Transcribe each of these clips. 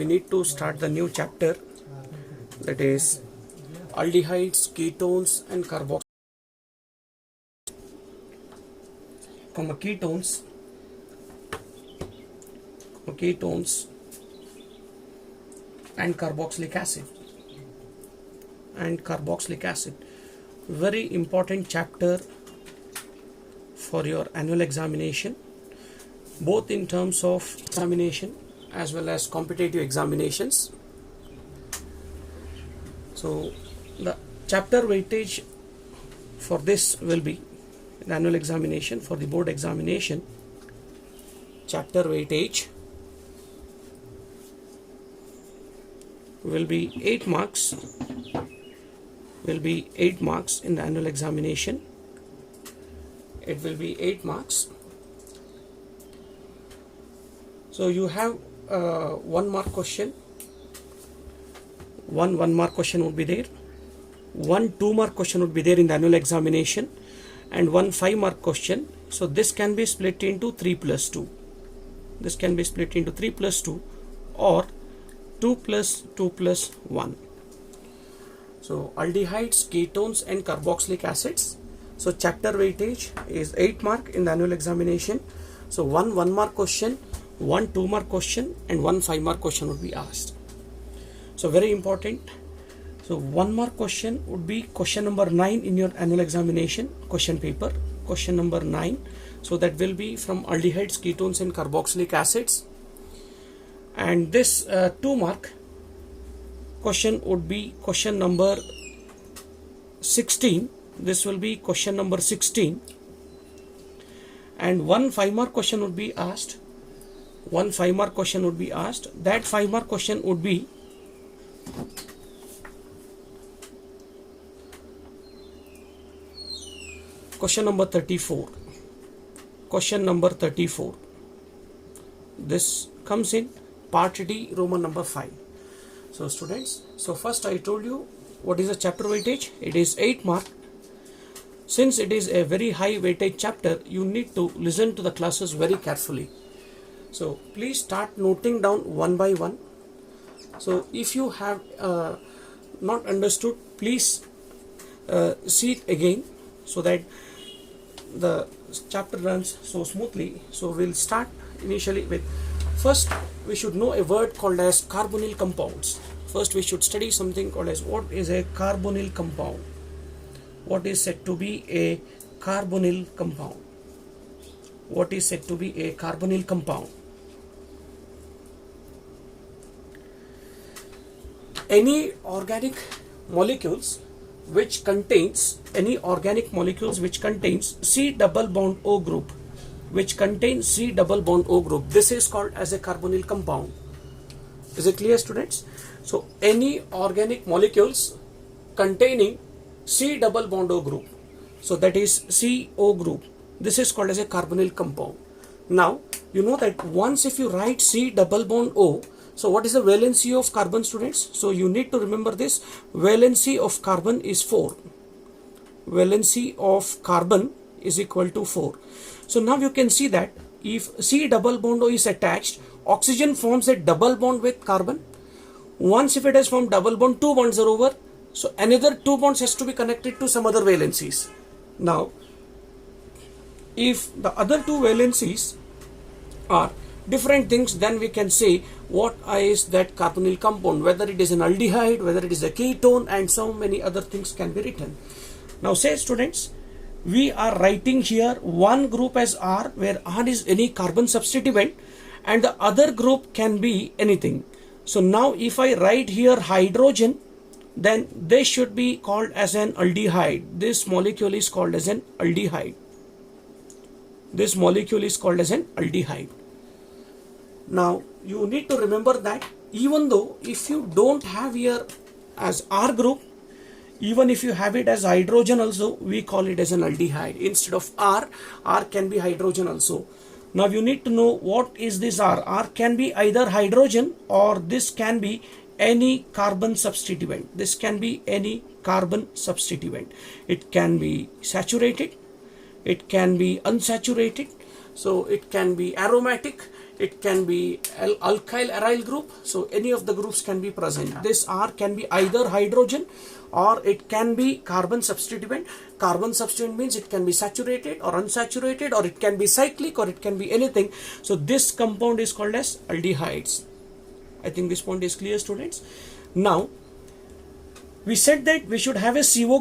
We need to start the new chapter, that is aldehydes, ketones and carboxylic. From ketones and carboxylic acid. Very important chapter for your annual examination, both in terms of examination as well as competitive examinations. So the chapter weightage for this will be an annual examination. For the board examination, chapter weightage will be 8 marks. In the annual examination. It will be 8 marks. So you have 1 mark question. One mark question would be there. 1 2 mark question would be there in the annual examination, and 1 5 mark question. So this can be split into 3 plus 2. This can be split into 3 plus 2 or 2 plus 2 plus 1. So aldehydes, ketones and carboxylic acids. So chapter weightage is 8 mark in the annual examination. So 1 1 mark question, 1 2 mark question and 1 5 mark question would be asked. So very important. So 1 mark question would be question number 9 in your annual examination question paper. Question number 9. So that will be from aldehydes, ketones and carboxylic acids. And this 2 mark question would be question number 16. This will be question number 16. And 1 5 mark question would be asked. That 5 mark question would be question number 34. This comes in part D, Roman number 5. So students, so first I told you what is the chapter weightage. It is 8 mark. Since it is a very high weightage chapter, you need to listen to the classes very carefully. So please start noting down one by one. So if you have not understood, please see it again so that the chapter runs so smoothly. So we'll start initially with, first we should know a word called as carbonyl compounds. First we should study something called as what is a carbonyl compound. What is said to be a carbonyl compound? Any organic molecules which contains C double bond O group, this is called as a carbonyl compound. Is it clear, students? So any organic molecules containing C double bond O group, so that is CO group, this is called as a carbonyl compound. Now you know that once if you write C double bond O, so what is the valency of carbon, students? So you need to remember this. Valency of carbon is 4. Valency of carbon is equal to 4. So now you can see that if C double bond O is attached, oxygen forms a double bond with carbon. Once if it has formed double bond, 2 bonds are over. So another 2 bonds has to be connected to some other valencies. Now if the other 2 valencies are different things, then we can say what is that carbonyl compound, whether it is an aldehyde, whether it is a ketone, and so many other things can be written. Now say, students, we are writing here one group as R, where R is any carbon substituent and the other group can be anything. So now if I write here hydrogen, then this should be called as an aldehyde. This molecule is called as an aldehyde. Now you need to remember that even though if you don't have here as R group, even if you have it as hydrogen also, we call it as an aldehyde. Instead of R can be hydrogen also. Now you need to know what is this R. R can be either hydrogen or this can be any carbon substituent. It can be saturated, it can be unsaturated, so it can be aromatic, it can be alkyl aryl group, so any of the groups can be present. This R can be either hydrogen or it can be carbon substituent. Carbon substituent means it can be saturated or unsaturated, or it can be cyclic, or it can be anything. So this compound is called as aldehydes. I think this point is clear, students. Now we said that we should have a CO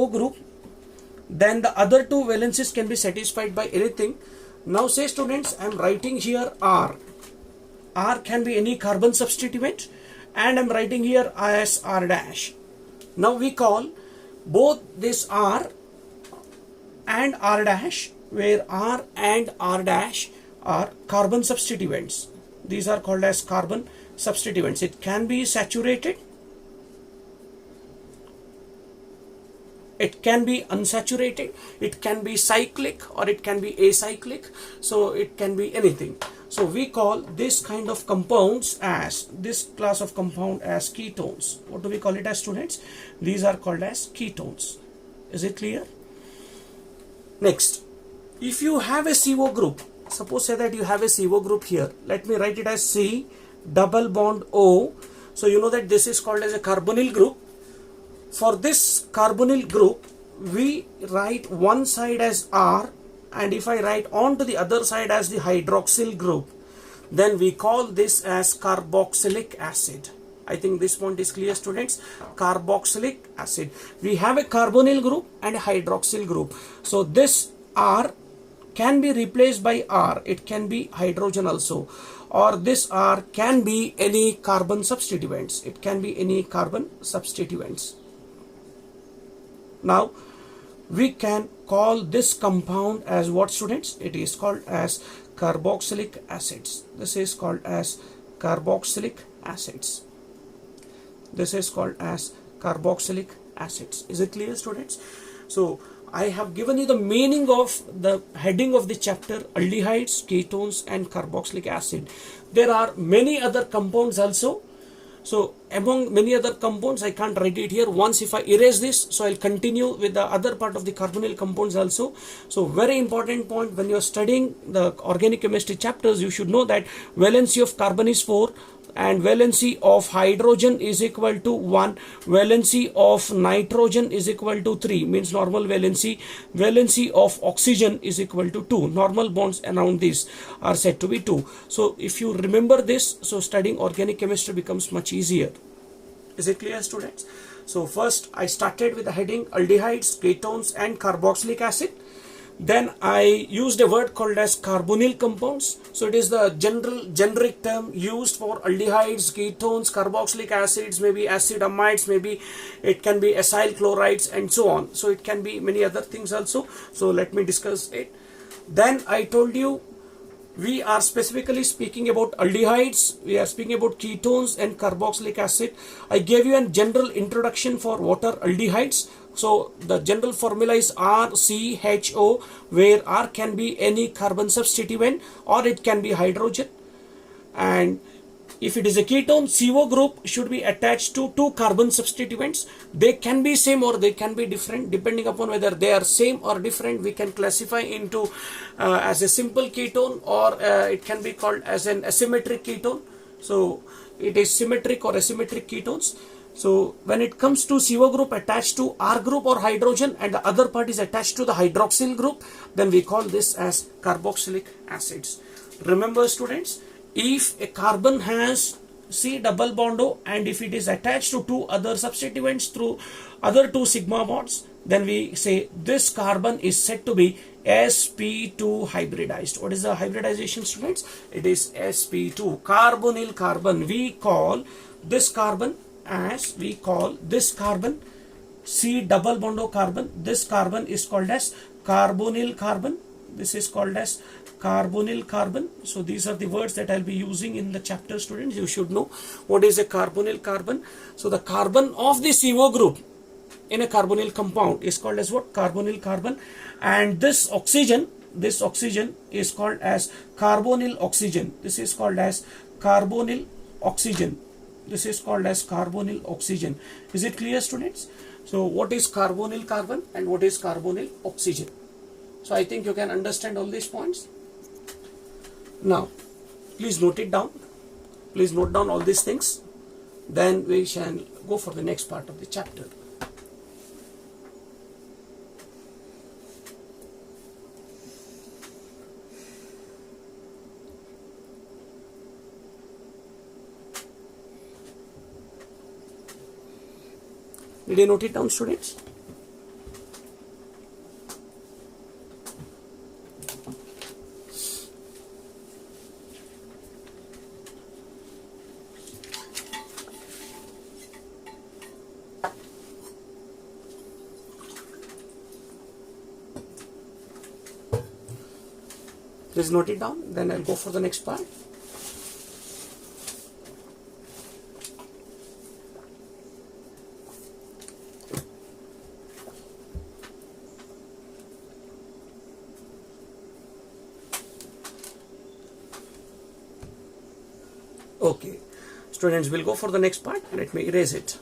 group, then the other two valencies can be satisfied by anything. Now say, students, I am writing here R. R can be any carbon substituent, and I am writing here as R dash. Now we call both this R and R dash, where R and R dash are carbon substituents. These are called as carbon substituents. It can be saturated, it can be unsaturated, it can be cyclic, or it can be acyclic, so it can be anything. So we call this kind of compounds as, this class of compound as ketones. What do we call it as, students? These are called as ketones. Is it clear? Next, if you have a CO group, suppose say that you have a CO group here, let me write it as C double bond O. So you know that this is called as a carbonyl group. For this carbonyl group, we write one side as R, and if I write on to the other side as the hydroxyl group, then we call this as carboxylic acid. I think this point is clear, students. Carboxylic acid. We have a carbonyl group and a hydroxyl group. So this R can be replaced by R. It can be hydrogen also. Or this R can be any carbon substituents. It can be any carbon substituents. Now we can call this compound as what, students? It is called as carboxylic acids. This is called as carboxylic acids. This is called as carboxylic acids. Is it clear, students? So I have given you the meaning of the heading of the chapter: aldehydes, ketones and carboxylic acid. There are many other compounds also. So among many other compounds, I can't write it here. Once if I erase this, so I'll continue with the other part of the carbonyl compounds also. So very important point, when you're studying the organic chemistry chapters, you should know that valency of carbon is 4 and valency of hydrogen is equal to 1, valency of nitrogen is equal to 3, means normal valency, valency of oxygen is equal to 2, normal bonds around this are said to be 2. So if you remember this, so studying organic chemistry becomes much easier. Is it clear, students? So first I started with the heading aldehydes, ketones and carboxylic acid. Then I used a word called as carbonyl compounds. So it is the generic term used for aldehydes, ketones, carboxylic acids, maybe acid amides, maybe it can be acyl chlorides and so on. So it can be many other things also. So let me discuss it. Then I told you we are specifically speaking about aldehydes, we are speaking about ketones and carboxylic acid. I gave you a general introduction for what are aldehydes. So the general formula is RCHO, where R can be any carbon substituent or it can be hydrogen. And if it is a ketone, CO group should be attached to 2 carbon substituents. They can be same or they can be different. Depending upon whether they are same or different, we can classify into as a simple ketone, or it can be called as an asymmetric ketone. So it is symmetric or asymmetric ketones. So when it comes to CO group attached to R group or hydrogen and the other part is attached to the hydroxyl group, then we call this as carboxylic acids. Remember, students, if a carbon has C double bond O and if it is attached to 2 other substituents through other 2 sigma bonds, then we say this carbon is said to be sp2 hybridized. What is the hybridization, students? It is sp2, carbonyl carbon. We call this carbon C double bond O carbon. This carbon is called as carbonyl carbon. This is called as carbonyl carbon. So these are the words that I'll be using in the chapter, students. You should know what is a carbonyl carbon. So the carbon of the CO group in a carbonyl compound is called as what? Carbonyl carbon. And this oxygen is called as carbonyl oxygen. This is called as carbonyl oxygen. This is called as carbonyl oxygen. Is it clear, students? So what is carbonyl carbon and what is carbonyl oxygen? So I think you can understand all these points. Now, please note it down. Please note down all these things. Then we shall go for the next part of the chapter. Did you note it down, students? Please note it down, then I'll go for the next part. Okay, students, will go for the next part. Let me erase it.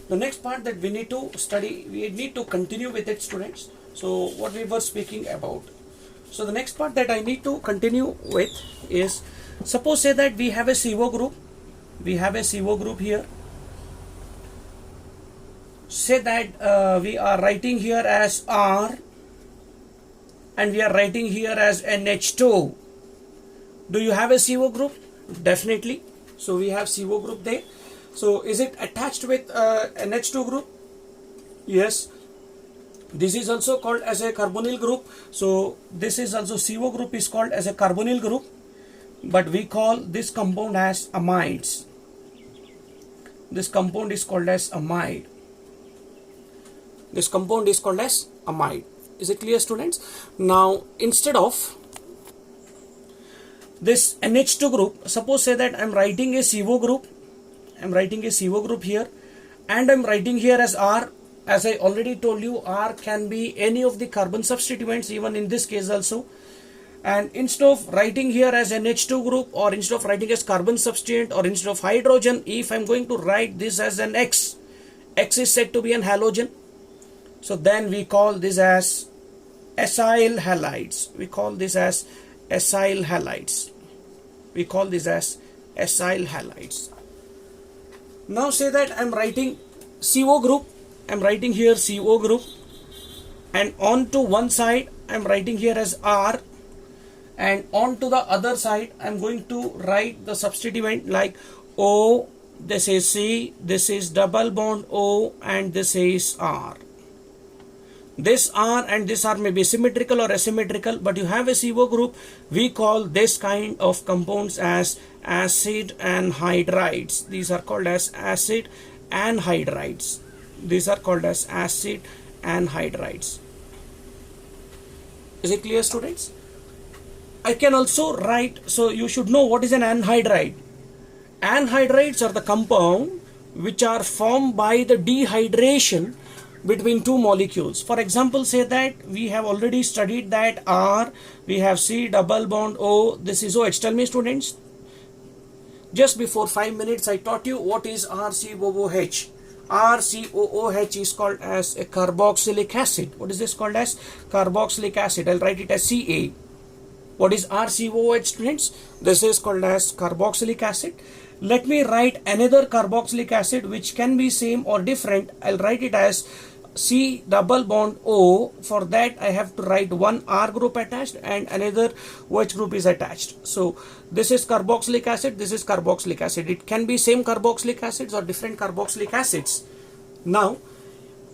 The next part that we need to study, we need to continue with it, students. So what we were speaking about. So the next part that I need to continue with is, suppose say that we have a CO group. We have a CO group here. Say that we are writing here as R and we are writing here as NH2. Do you have a CO group? Definitely. So we have CO group there. So is it attached with NH2 group? Yes. This is also called as a carbonyl group. So this is also CO group is called as a carbonyl group, but we call this compound as amides. This compound is called as amide. This compound is called as amide. Is it clear, students? Now instead of this NH2 group, suppose say that I am writing a CO group. I am writing a CO group here and I am writing here as R. As I already told you, R can be any of the carbon substituents, even in this case also. And instead of writing here as NH2 group, or instead of writing as carbon substituent, or instead of hydrogen, if I am going to write this as an X, X is said to be an halogen. So then we call this as acyl halides. We call this as acyl halides. We call this as acyl halides. Now say that I am writing CO group. I am writing here CO group, and on to one side I am writing here as R, and on to the other side I am going to write the substituent like O, this is C, this is double bond O, and this is R. This R and this R may be symmetrical or asymmetrical, but you have a CO group. We call this kind of compounds as acid anhydrides. These are called as acid anhydrides. These are called as acid anhydrides. Is it clear, students? I can also write, so you should know what is an anhydride. Anhydrides are the compound which are formed by the dehydration between two molecules. For example, say that we have already studied that R, we have C double bond O, this is OH. Tell me, students, just before 5 minutes I taught you what is RCOOH. RCOOH is called as a carboxylic acid. What is this called as? Carboxylic acid. I'll write it as Ca. What is RCOOH, students? This is called as carboxylic acid. Let me write another carboxylic acid which can be same or different. I'll write it as C double bond O. For that I have to write one R group attached and another OH group is attached. So this is carboxylic acid, this is carboxylic acid. It can be same carboxylic acids or different carboxylic acids. Now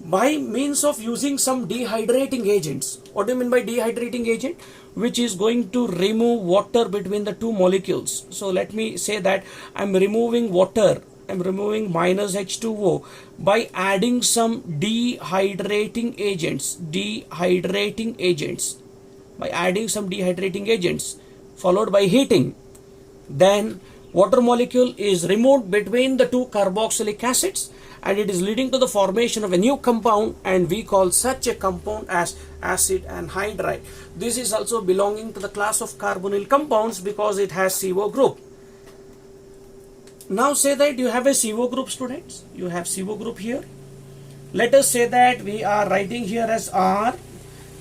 by means of using some dehydrating agents. What do you mean by dehydrating agent? Which is going to remove water between the two molecules. So let me say that I am removing water. I am removing minus H2O by adding some dehydrating agents. Dehydrating agents. By adding some dehydrating agents followed by heating. Then Water molecule is removed between the two carboxylic acids and it is leading to the formation of a new compound, and we call such a compound as acid anhydride. This is also belonging to the class of carbonyl compounds because it has CO group. Now say that you have a CO group, students. You have CO group here. Let us say that we are writing here as R.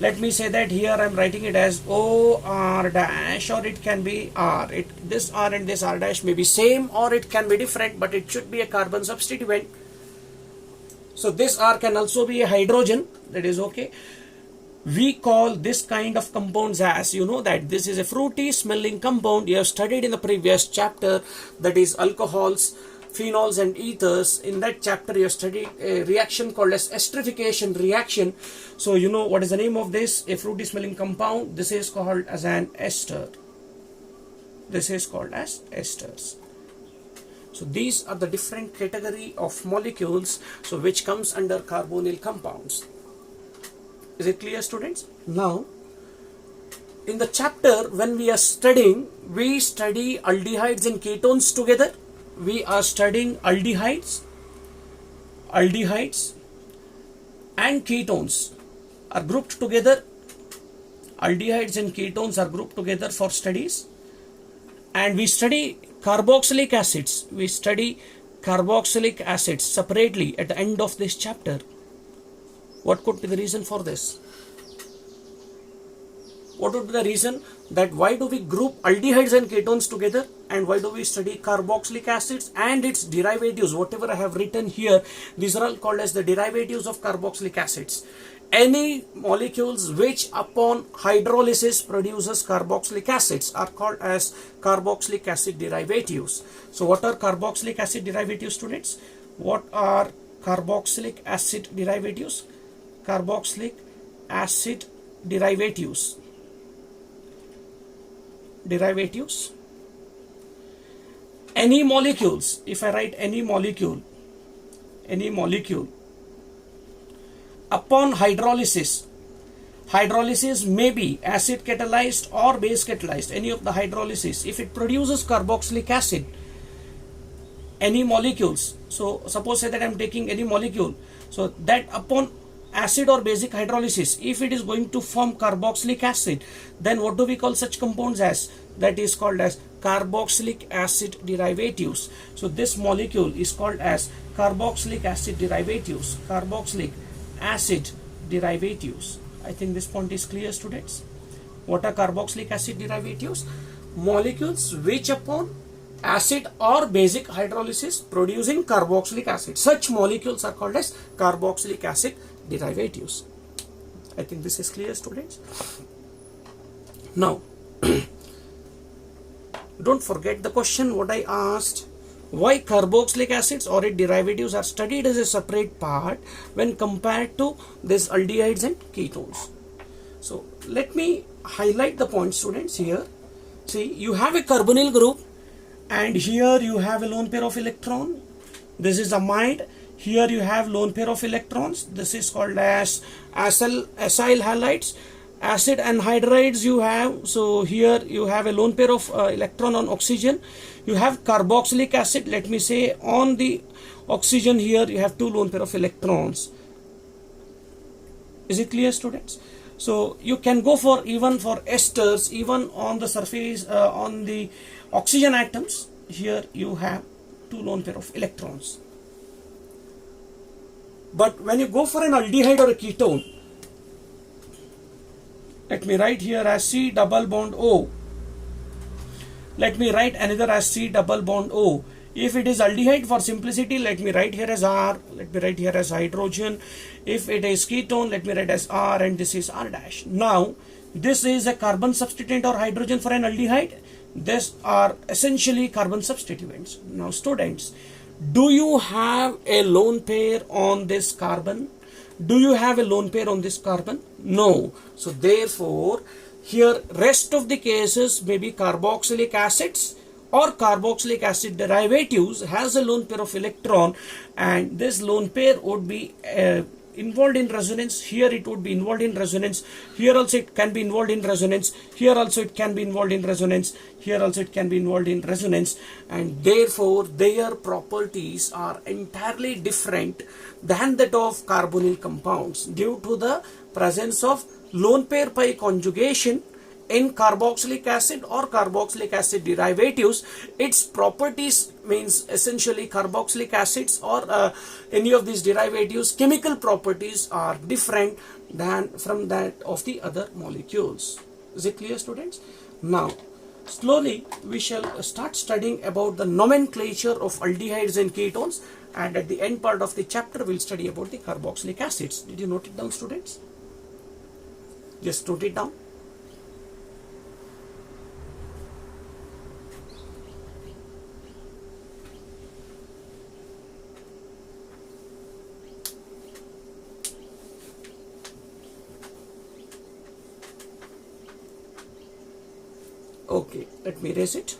Let me say that here I am writing it as OR dash, or it can be R. This R and this R dash may be same or it can be different, but it should be a carbon substituent. So this R can also be a hydrogen, that is okay. We call this kind of compounds as, you know that this is a fruity smelling compound. You have studied in the previous chapter, that is alcohols, phenols and ethers. In that chapter you have studied a reaction called as esterification reaction. So you know what is the name of this, a fruity smelling compound. This is called as an ester. This is called as esters. So these are the different category of molecules, so which comes under carbonyl compounds. Is it clear, students? Now in the chapter when we are studying, we study aldehydes and ketones together. We are studying aldehydes and ketones are grouped together. Aldehydes and ketones are grouped together for studies, and we study carboxylic acids. We study carboxylic acids separately at the end of this chapter. What could be the reason for this? What would be the reason that why do we group aldehydes and ketones together, and why do we study carboxylic acids and its derivatives? Whatever I have written here, these are all called as the derivatives of carboxylic acids. Any molecules which upon hydrolysis produces carboxylic acids are called as carboxylic acid derivatives. So what are carboxylic acid derivatives, students? What are carboxylic acid derivatives? Carboxylic acid derivatives. Any molecules, if I write any molecule upon hydrolysis may be acid catalyzed or base catalyzed, any of the hydrolysis, if it produces carboxylic acid, any molecules. So suppose say that I am taking any molecule, so that upon acid or basic hydrolysis, if it is going to form carboxylic acid, then what do we call such compounds as? That is called as carboxylic acid derivatives. So this molecule is called as carboxylic acid derivatives. Carboxylic acid derivatives. I think this point is clear, students. What are carboxylic acid derivatives? Molecules which upon acid or basic hydrolysis producing carboxylic acid. Such molecules are called as carboxylic acid derivatives. I think this is clear, students. Now don't forget the question what I asked. Why carboxylic acids or its derivatives are studied as a separate part when compared to this aldehydes and ketones. So let me highlight the point, students. Here see, you have a carbonyl group and here you have a lone pair of electron. This is amide. Here you have lone pair of electrons. This is called as acyl halides. Acid anhydrides you have. So here you have a lone pair of electron on oxygen. You have carboxylic acid. Let me say on the oxygen here you have two lone pair of electrons. Is it clear, students? So you can go for even for esters, even on the surface on the oxygen atoms. Here you have two lone pair of electrons. But when you go for an aldehyde or a ketone, let me write here as C double bond O. Let me write another as C double bond O. If it is aldehyde, for simplicity, let me write here as R. Let me write here as hydrogen. If it is ketone, let me write as R, and this is R dash. Now, this is a carbon substituent or hydrogen for an aldehyde. These are essentially carbon substituents. Now, students, do you have a lone pair on this carbon? Do you have a lone pair on this carbon? No. So therefore, here rest of the cases may be carboxylic acids or carboxylic acid derivatives has a lone pair of electron, and this lone pair would be involved in resonance, here it would be involved in resonance, here also it can be involved in resonance, here also it can be involved in resonance, here also it can be involved in resonance, and therefore their properties are entirely different than that of carbonyl compounds due to the presence of lone pair pi conjugation in carboxylic acid or carboxylic acid derivatives. Its properties means essentially carboxylic acids or any of these derivatives, chemical properties are different than from that of the other molecules. Is it clear, students? Now slowly we shall start studying about the nomenclature of aldehydes and ketones, and at the end part of the chapter we'll study about the carboxylic acids. Did you note it down, students? Just note it down. Okay, let me erase it.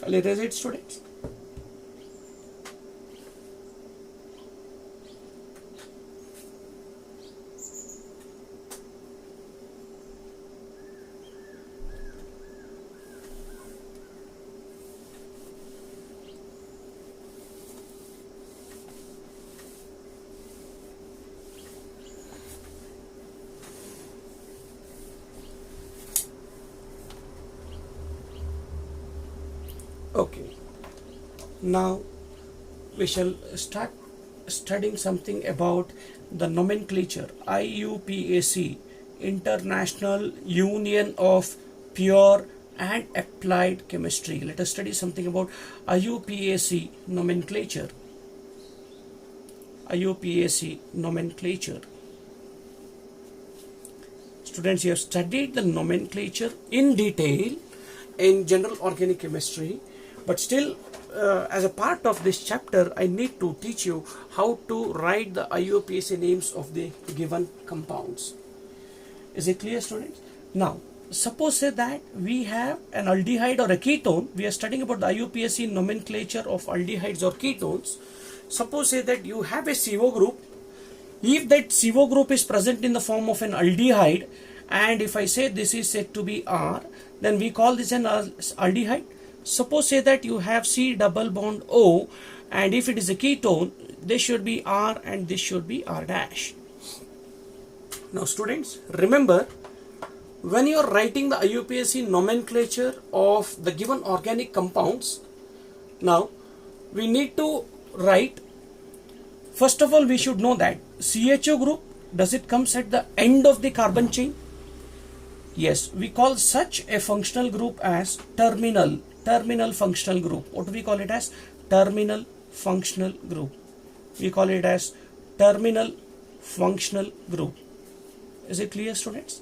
I'll erase it, students. Okay, now we shall start studying something about the nomenclature. IUPAC, International Union of Pure and Applied Chemistry. Let us study something about IUPAC nomenclature. IUPAC nomenclature. Students, you have studied the nomenclature in detail in general organic chemistry, but still as a part of this chapter I need to teach you how to write the IUPAC names of the given compounds. Is it clear, students? Now suppose say that we have an aldehyde or a ketone. We are studying about the IUPAC nomenclature of aldehydes or ketones. Suppose say that you have a CO group. If that CO group is present in the form of an aldehyde, and if I say this is said to be R, then we call this an aldehyde. Suppose say that you have C double bond O, and if it is a ketone, this should be R and this should be R dash. Now students, remember, when you are writing the IUPAC nomenclature of the given organic compounds, now we need to write, first of all we should know that CHO group, does it comes at the end of the carbon chain? Yes, we call such a functional group as terminal functional group. What do we call it as? Terminal functional group. We call it as terminal functional group. Is it clear, students?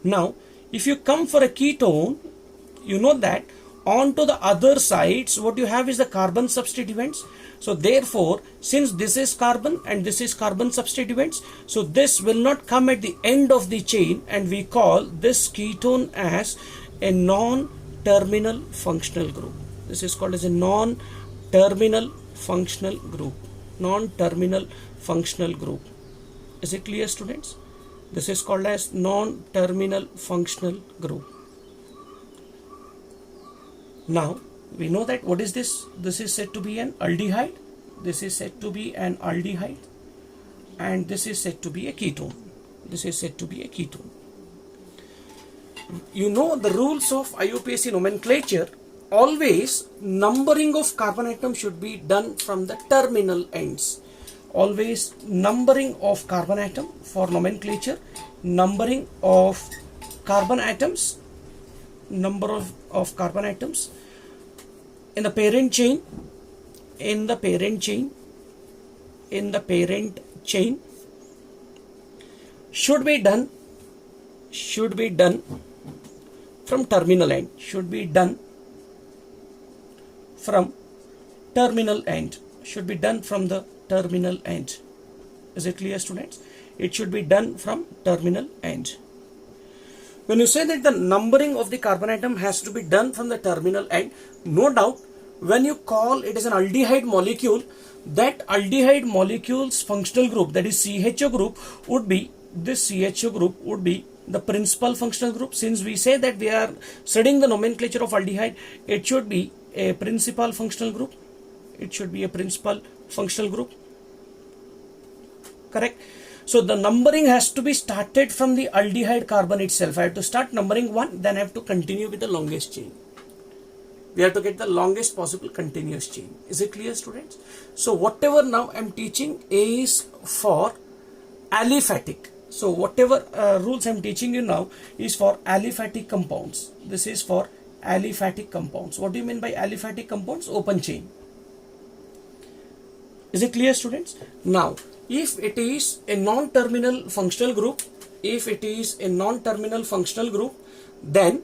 Now if you come for a ketone, you know that onto the other sides what you have is the carbon substituents. So therefore, since this is carbon and this is carbon substituents, so this will not come at the end of the chain, and we call this ketone as a non-terminal functional group. This is called as a non-terminal functional group. Non-terminal functional group. Is it clear, students? This is called as non-terminal functional group. Now we know that what is this? This is said to be an aldehyde. This is said to be an aldehyde, and this is said to be a ketone. This is said to be a ketone. You know the rules of IUPAC nomenclature. Always numbering of carbon atoms should be done from the terminal ends. Always numbering of carbon atom for nomenclature. Numbering of carbon atoms. Number of carbon atoms in the parent chain, should be done from terminal end. Should be done from terminal end. Should be done from the terminal end. Is it clear, students? It should be done from terminal end. When you say that the numbering of the carbon atom has to be done from the terminal end, no doubt when you call it as an aldehyde molecule, that aldehyde molecule's functional group, that is CHO group, would be, this CHO group would be the principal functional group. Since we say that we are studying the nomenclature of aldehyde, it should be a principal functional group. It should be a principal functional group. Correct? So the numbering has to be started from the aldehyde carbon itself. I have to start numbering 1, then I have to continue with the longest chain. We have to get the longest possible continuous chain. Is it clear, students? So whatever now I am teaching is for aliphatic. So whatever rules I am teaching you now is for aliphatic compounds. This is for aliphatic compounds. What do you mean by aliphatic compounds? Open chain. Is it clear, students? Now, if it is a non-terminal functional group, then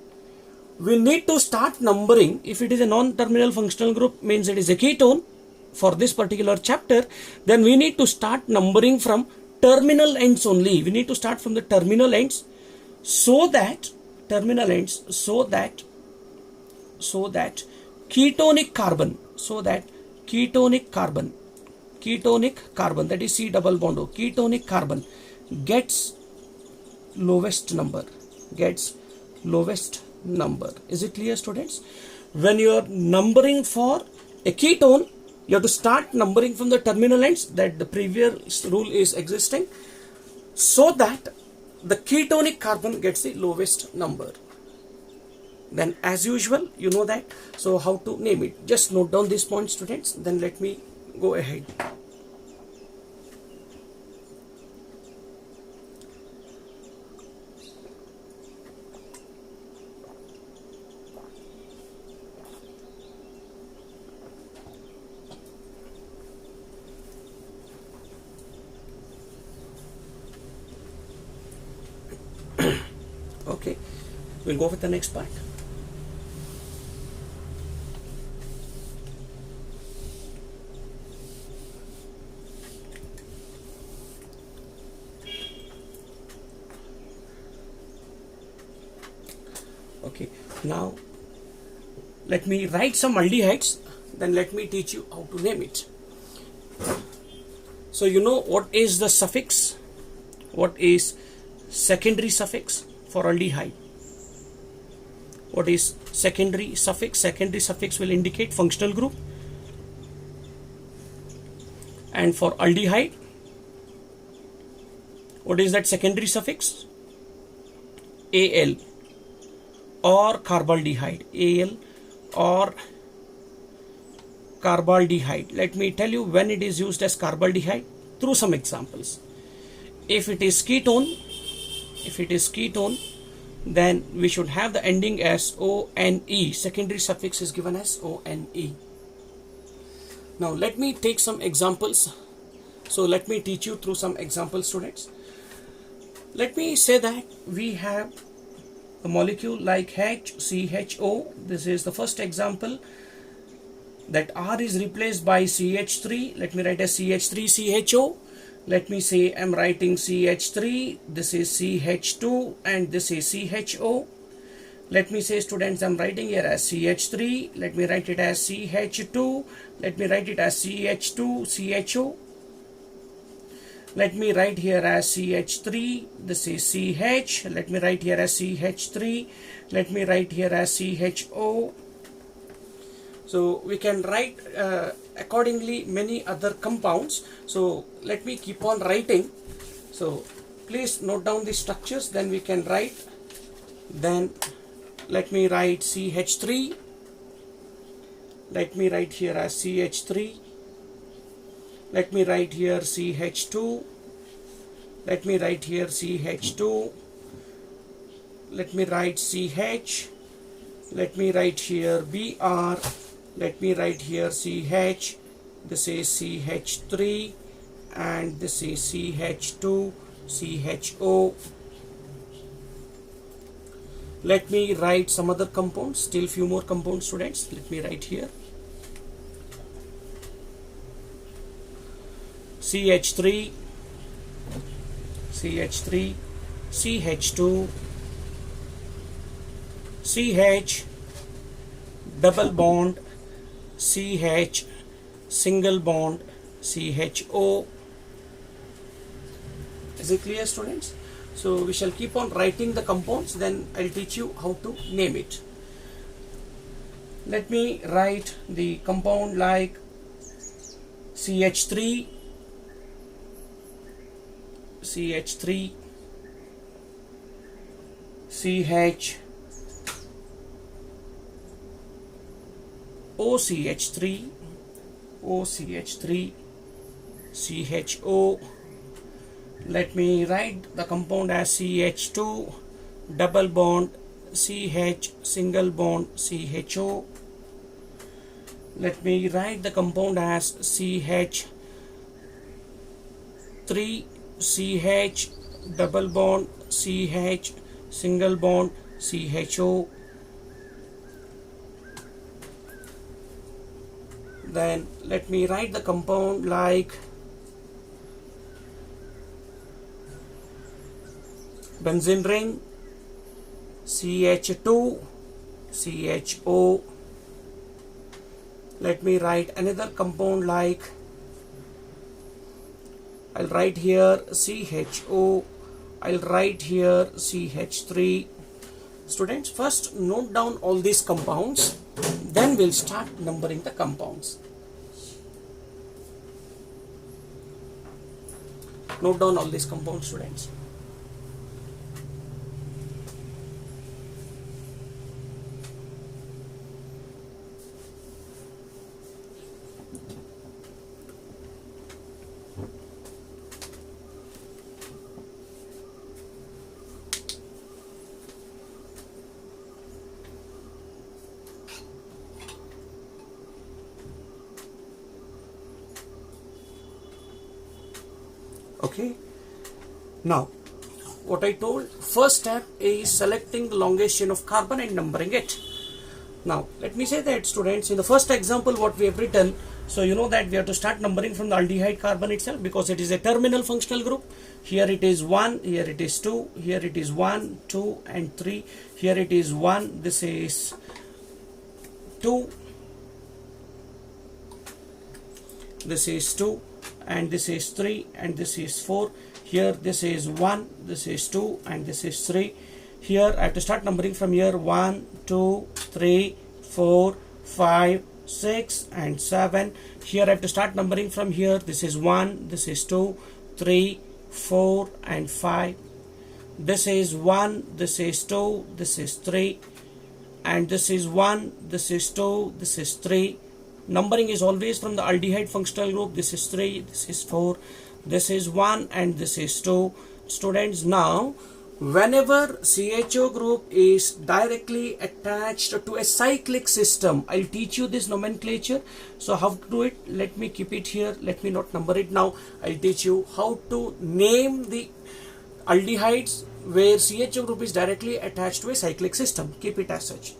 we need to start numbering. If it is a non-terminal functional group, means it is a ketone for this particular chapter, then we need to start numbering from terminal ends only. We need to start from the terminal ends, so that ketonic carbon, that is C double bond O, ketonic carbon gets lowest number. Is it clear, students? When you are numbering for a ketone, you have to start numbering from the terminal ends, that the previous rule is existing, so that the ketonic carbon gets the lowest number. Then as usual, you know that. So how to name it? Just note down these points, students. Then let me go ahead. Okay, we'll go with the next part. Okay, now let me write some aldehydes, then let me teach you how to name it. So you know what is the suffix? What is secondary suffix for aldehyde? What is secondary suffix? Secondary suffix will indicate functional group. And for aldehyde, what is that secondary suffix? Al or carbaldehyde. Al or carbaldehyde. Let me tell you when it is used as carbaldehyde through some examples. If it is ketone, then we should have the ending as ONE. Secondary suffix is given as ONE. Now let me take some examples. So let me teach you through some examples, students. Let me say that we have a molecule like HCHO. This is the first example, that R is replaced by CH3. Let me write as CH3CHO. Let me say I'm writing CH3, this is CH2 and this is CHO. Let me say, students, I'm writing here as CH3, let me write it as CH2, let me write it as CH2, CHO. Let me write here as CH3, this is CH, let me write here as CH3, let me write here as CHO. So we can write accordingly many other compounds. So let me keep on writing. So please note down the structures, then we can write. Then let me write CH3. Let me write here as CH3. Let me write here CH2. Let me write here CH2. Let me write CH. Let me write here Br. Let me write here CH. This is CH3 and this is CH2, CHO. Let me write some other compounds, still few more compounds, students. Let me write here CH3, CH2, CH, double bond, CH, single bond, CHO. Is it clear, students? So we shall keep on writing the compounds, then I'll teach you how to name it. Let me write the compound like CH3, CH3, CH, OCH3, OCH3, CHO. Let me write the compound as CH2, double bond, CH, single bond, CHO. Let me write the compound as CH3, CH, double bond, CH, single bond, CHO. Then let me write the compound like benzene ring, CH2, CHO. Let me write another compound like, I'll write here CHO, I'll write here CH3. Students, first note down all these compounds, then we'll start numbering the compounds. Note down all these compounds, students. Okay, now what I told, first step is selecting the longest chain of carbon and numbering it. Now let me say that, students, in the first example what we have written, so you know that we have to start numbering from the aldehyde carbon itself, because it is a terminal functional group. Here it is 1, here it is 2, here it is 1, 2 and 3, here it is 1, this is 2, this is 2, and this is 3, and this is 4. Here this is 1, this is 2, and this is 3. Here I have to start numbering from here: 1, 2, 3, 4, 5, 6 and 7. Here I have to start numbering from here. This is 1, this is 2, 3, 4 and 5. This is 1, this is 2, this is 3, and this is 1, this is 2, this is 3. Numbering is always from the aldehyde functional group. This is 3, this is 4, this is 1 and this is 2. Students, now whenever CHO group is directly attached to a cyclic system, I'll teach you this nomenclature. So how to do it? Let me keep it here. Let me not number it now. I'll teach you how to name the aldehydes where CHO group is directly attached to a cyclic system. Keep it as such.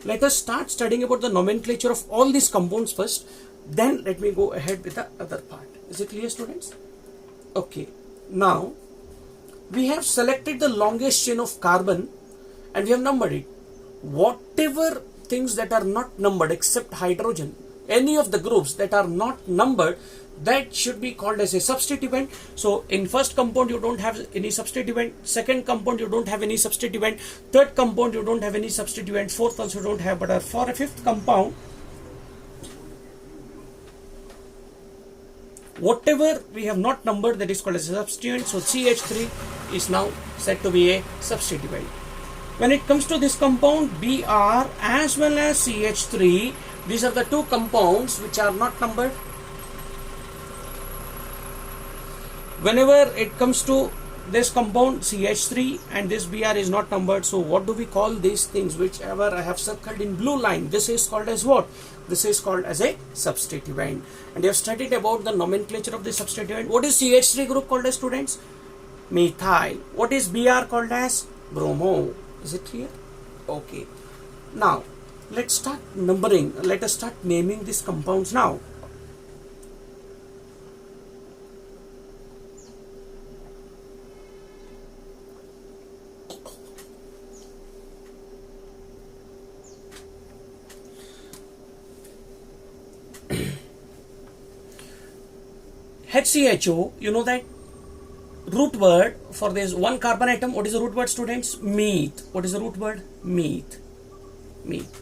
Let us start studying about the nomenclature of all these compounds first. Then let me go ahead with the other part. Is it clear, students? Okay. Now we have selected the longest chain of carbon and we have numbered it. Whatever things that are not numbered except hydrogen, any of the groups that are not numbered, that should be called as a substituent. So in first compound you don't have any substituent, second compound you don't have any substituent, third compound you don't have any substituent, fourth also you don't have, but for a fifth compound, whatever we have not numbered, that is called as a substituent. So CH3 is now said to be a substituent. When it comes to this compound Br as well as CH3, these are the two compounds which are not numbered. Whenever it comes to this compound CH3 and this Br is not numbered, so what do we call these things? Whichever I have circled in blue line, this is called as what? This is called as a substituent. And you have studied about the nomenclature of the substituent. What is CH3 group called as, students? Methyl. What is Br called as? Bromo. Is it clear? Okay. Now let's start numbering. Let us start naming these compounds now. HCHO, you know that root word for this one carbon atom, what is the root word, students? Meth. What is the root word? Meth. Meth.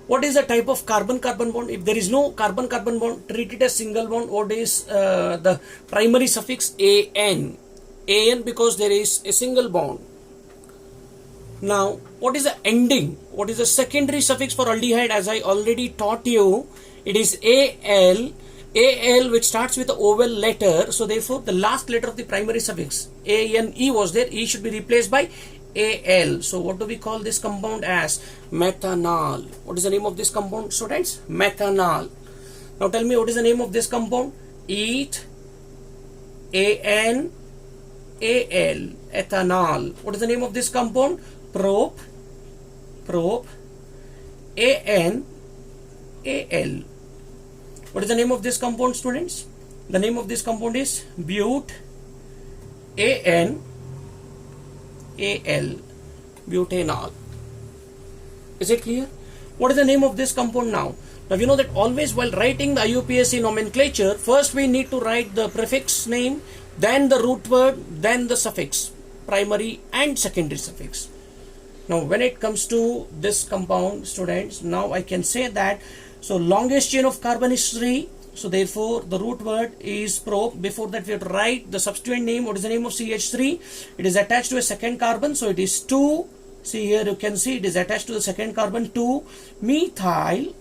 What is the type of carbon-carbon bond? If there is no carbon-carbon bond, treat it as single bond. What is the primary suffix? An. An, because there is a single bond. Now, what is the ending? What is the secondary suffix for aldehyde? As I already taught you, it is Al. Al, which starts with the vowel letter. So therefore, the last letter of the primary suffix, A-N-E, was there. E should be replaced by Al. So what do we call this compound as? Methanol. What is the name of this compound, students? Methanol. Now tell me, what is the name of this compound? Eth. A-N-A-L. Ethanol. What is the name of this compound? Prop. Prop. A-N-A-L. What is the name of this compound, students? The name of this compound is bute. A-N-A-L. Butanol. Is it clear? What is the name of this compound now? Now you know that always while writing the IUPAC nomenclature, first we need to write the prefix name, then the root word, then the suffix, primary and secondary suffix. Now when it comes to this compound, students, now I can say that, so longest chain of carbon is 3. So therefore the root word is prop. Before that we have to write the substituent name. What is the name of CH3? It is attached to a second carbon, so it is 2. See here, you can see it is attached to the second carbon, 2-methyl.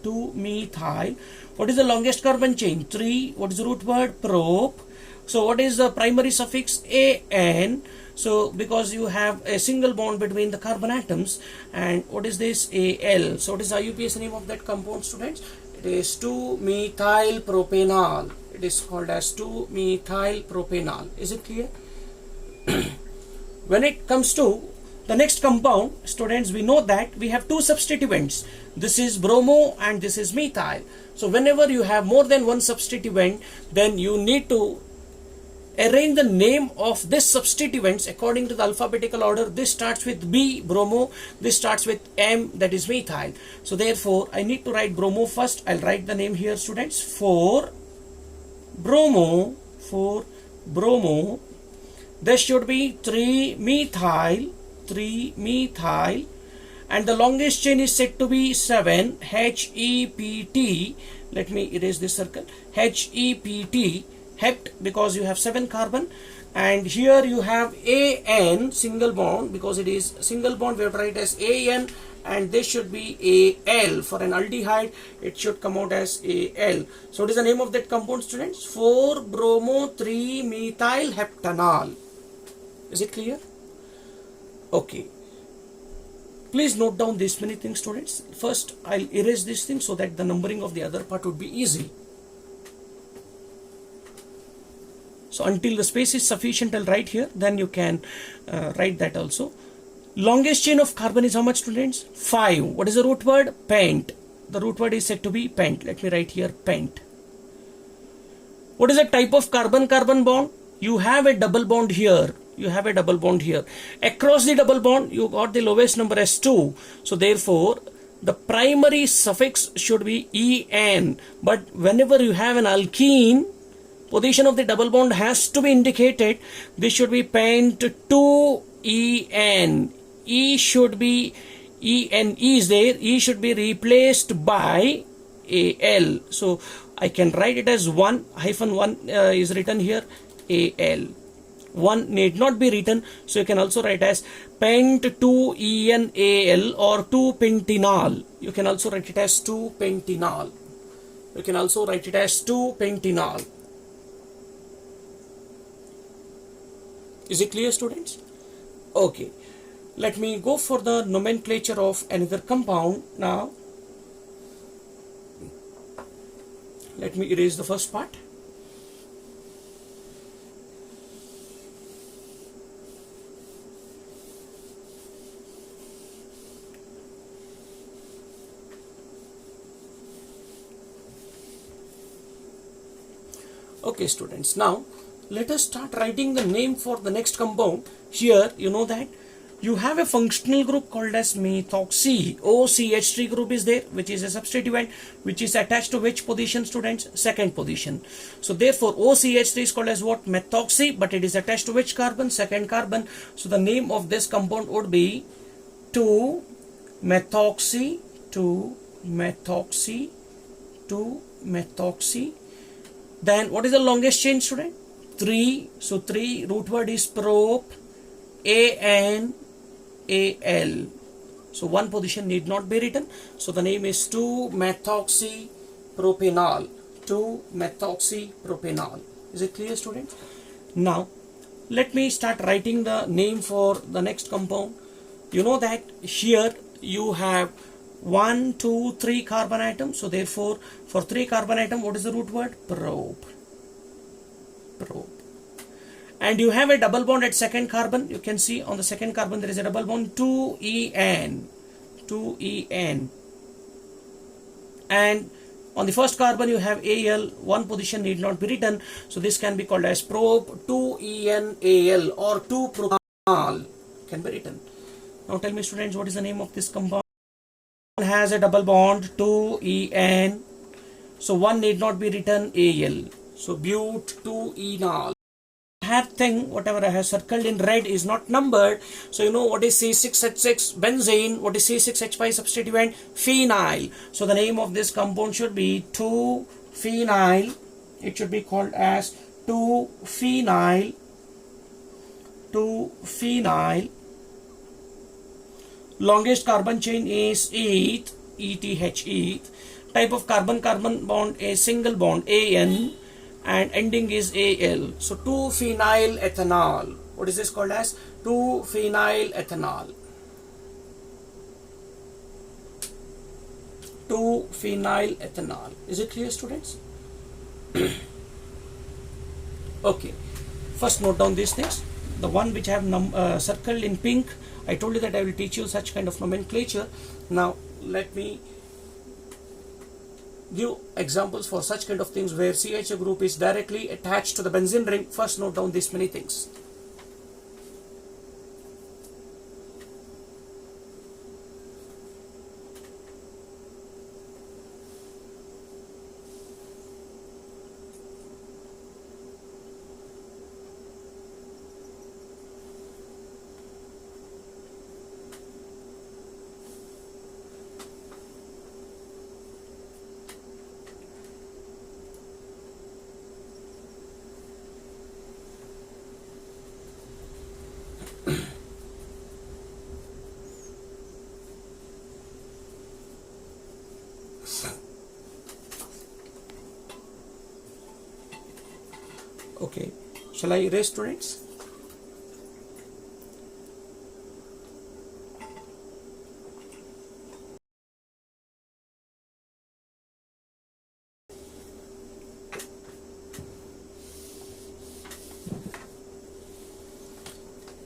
2-methyl. What is the longest carbon chain? 3. What is the root word? Prop. So what is the primary suffix? An. So because you have a single bond between the carbon atoms, and what is this? Al. So what is the IUPAC name of that compound, students? It is 2-methyl propanol. It is called as 2-methyl propanol. Is it clear? When it comes to the next compound, students, we know that we have two substituents. This is bromo and this is methyl. So whenever you have more than one substituent, then you need to arrange the name of this substituents according to the alphabetical order. This starts with B, bromo. This starts with M, that is methyl. So therefore, I need to write bromo first. I'll write the name here, students. For bromo, there should be 3-methyl, and the longest chain is said to be 7, HEPT. Let me erase this circle. HEPT. Hept, because you have 7 carbon, and here you have An, single bond, because it is single bond we have to write as An, and this should be Al. For an aldehyde it should come out as Al. So what is the name of that compound, students? 4-bromo-3-methyl heptanol. Is it clear? Okay, please note down these many things, students. First I'll erase this thing so that the numbering of the other part would be easy. So until the space is sufficient, I'll write here, then you can write that also. Longest chain of carbon is how much, students? 5. What is the root word? Pent. The root word is said to be pent. Let me write here, pent. What is the type of carbon-carbon bond? You have a double bond here. You have a double bond here. Across the double bond, you got the lowest number as 2. So therefore, the primary suffix should be En. But whenever you have an alkene, position of the double bond has to be indicated. This should be pent 2-En. E should be, En is there. E should be replaced by Al. So I can write it as 1-1 is written here, Al. 1 need not be written, so you can also write as pent 2-EnAl or 2-pentanol. You can also write it as 2-pentanol. You can also write it as 2-pentanol. Is it clear, students? Okay, let me go for the nomenclature of another compound now. Let me erase the first part. Okay, students, now let us start writing the name for the next compound. Here you know that You have a functional group called as methoxy. OCH3 group is there, which is a substituent, which is attached to which position, students? Second position. So therefore OCH3 is called as what? Methoxy, but it is attached to which carbon? Second carbon. So the name of this compound would be 2-methoxy, 2-methoxy, 2-methoxy. Then what is the longest chain, student? 3. So 3 root word is prop, ANAL. So one position need not be written. So the name is 2-methoxypropanol. 2-methoxypropanol. Is it clear, students? Now let me start writing the name for the next compound. You know that here you have 1, 2, 3 carbon atoms. So therefore for 3 carbon atom, what is the root word? Prop. Prop. And you have a double bond at second carbon. You can see on the second carbon there is a double bond, 2En. 2En. And on the first carbon you have Al. One position need not be written. So this can be called as prop, 2EnAl, or 2-propanol can be written. Now tell me, students, what is the name of this compound? One has a double bond, 2En. So one need not be written, Al. So but 2enol. Thing, whatever I have circled in red, is not numbered. So you know what is C6H6 benzene, what is C6H5 substituent? Phenyl. So the name of this compound should be 2-phenyl. It should be called as 2-phenyl. 2-phenyl. Longest carbon chain is ETH. ETH. Type of carbon-carbon bond is single bond, AN. And ending is AL. So 2-phenyl ethanol. What is this called as? 2-phenyl ethanol. 2-phenyl ethanol. Is it clear, students? Okay. First note down these things. The one which I have circled in pink, I told you that I will teach you such kind of nomenclature. Now let me give examples for such kind of things where CH group is directly attached to the benzene ring. First note down these many things. Okay, shall I erase, students?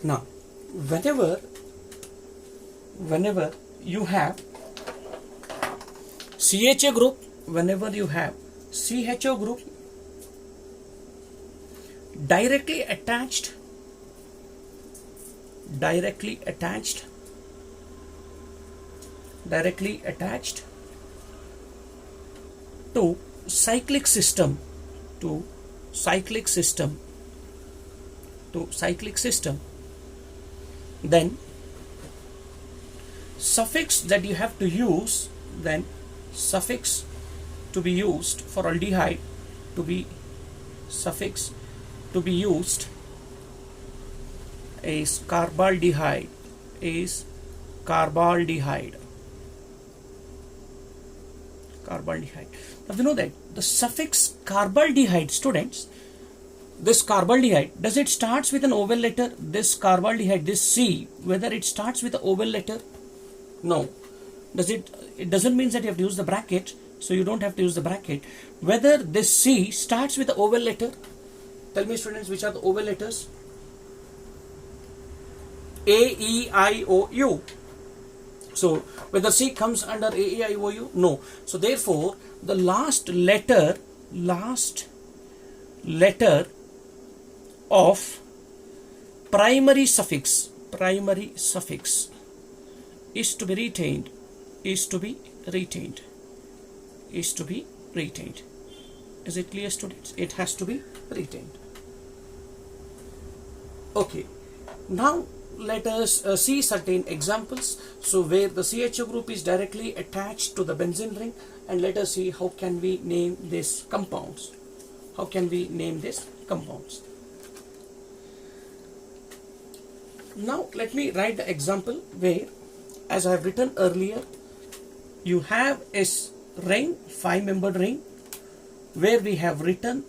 Now, whenever you have CHA group, whenever you have CHO group directly attached to cyclic system, then suffix that you have to use, then suffix to be used for aldehyde to be suffix to be used is carbaldehyde. Now we know that the suffix carbaldehyde, students, this carbaldehyde, does it starts with an oval letter? This carbaldehyde, this C, whether it starts with an oval letter? No. It doesn't mean that you have to use the bracket, so you don't have to use the bracket. Whether this C starts with the oval letter? Tell me, students, which are the oval letters? A, E, I, O, U. So whether C comes under A, E, I, O, U? No. So therefore the last letter of primary suffix primary suffix is to be retained, is to be retained, is to be retained. Is it clear, students? It has to be retained. Okay, now let us see certain examples. So where the CHO group is directly attached to the benzene ring, and let us see how can we name these compounds. How can we name these compounds? Now let me write the example where, as I have written earlier, you have a ring, 5-membered ring, where we have written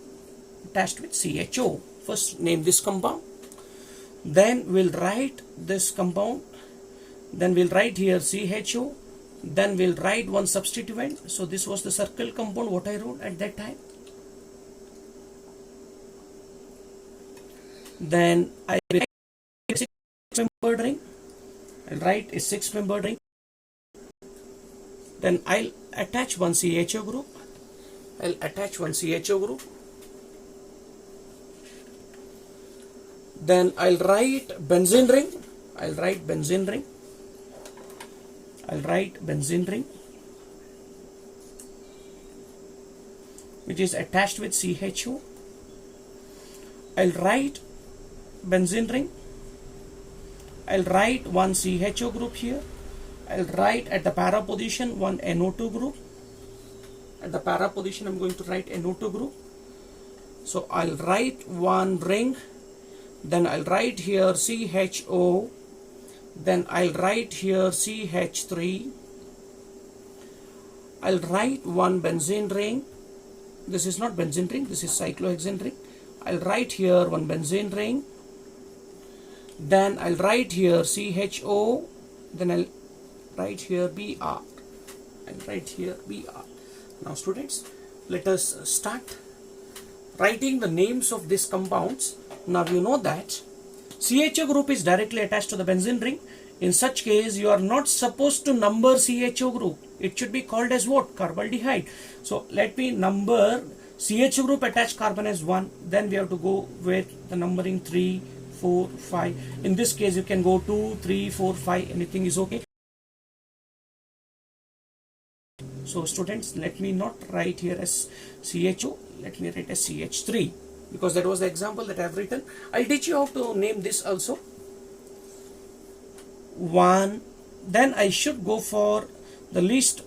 attached with CHO. First name this compound, then we'll write this compound, then we'll write here CHO, then we'll write one substituent. So this was the circle compound what I wrote at that time. Then I will write a 6-membered ring. I'll write a 6-membered ring. Then I'll attach one CHO group. I'll attach one CHO group. Then I'll write benzene ring. I'll write benzene ring. I'll write benzene ring, which is attached with CHO. I'll write benzene ring. I'll write one CHO group here. I'll write at the para position one NO2 group. At the para position I'm going to write NO2 group. So I'll write one ring. Then I'll write here CHO. Then I'll write here CH3. I'll write one benzene ring. This is not benzene ring, this is cyclohexane ring. I'll write here one benzene ring. Then I'll write here CHO. Then I'll write here Br. I'll write here Br. Now students, let us start writing the names of these compounds. Now you know that CHO group is directly attached to the benzene ring. In such case, you are not supposed to number CHO group. It should be called as what? Carbaldehyde. So let me number CHO group attached carbon as 1. Then we have to go with the numbering 3, 4, 5. In this case, you can go 2, 3, 4, 5. Anything is okay. So students, let me not write here as CHO. Let me write as CH3. Because that was the example that I have written. I'll teach you how to name this also. 1. Then I should go for the least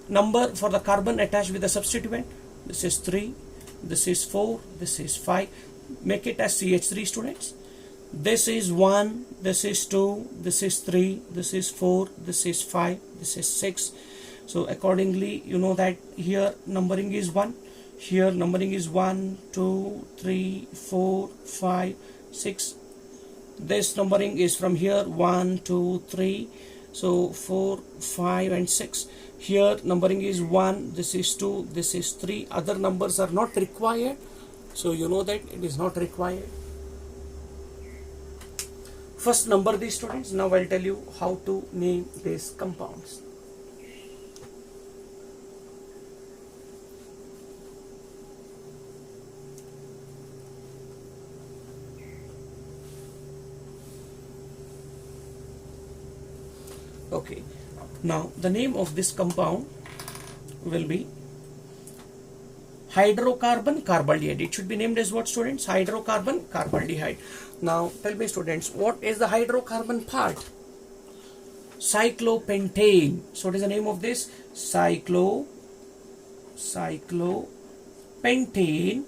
number for the carbon attached with the substituent. This is 3. This is 4. This is 5. Make it as CH3, students. This is 1. This is 2. This is 3. This is 4. This is 5. This is 6. So accordingly, you know that here numbering is 1. Here numbering is 1, 2, 3, 4, 5, 6. This numbering is from here 1, 2, 3. So 4, 5 and 6. Here numbering is 1, this is 2, this is 3. Other numbers are not required. So you know that it is not required. First number these, students. Now I'll tell you how to name these compounds. Okay, now the name of this compound will be hydrocarbon carbaldehyde. It should be named as what, students? Hydrocarbon carbaldehyde. Now tell me, students, what is the hydrocarbon part? Cyclopentane. So what is the name of this? Cyclopentane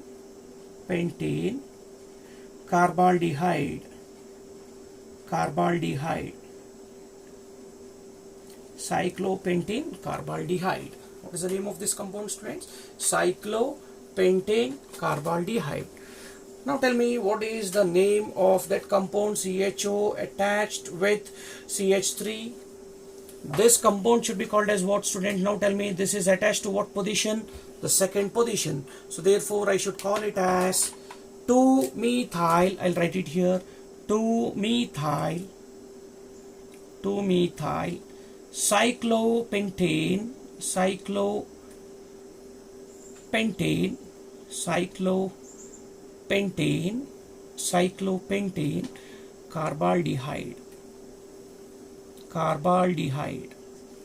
carbaldehyde. Cyclopentane carbaldehyde. What is the name of this compound, students? Cyclopentane carbaldehyde. Now tell me, what is the name of that compound CHO attached with CH3? This compound should be called as what, student? Now tell me, this is attached to what position? The second position. So therefore I should call it as 2-methyl. I'll write it here. 2-methyl cyclopentane carbaldehyde. Carbaldehyde.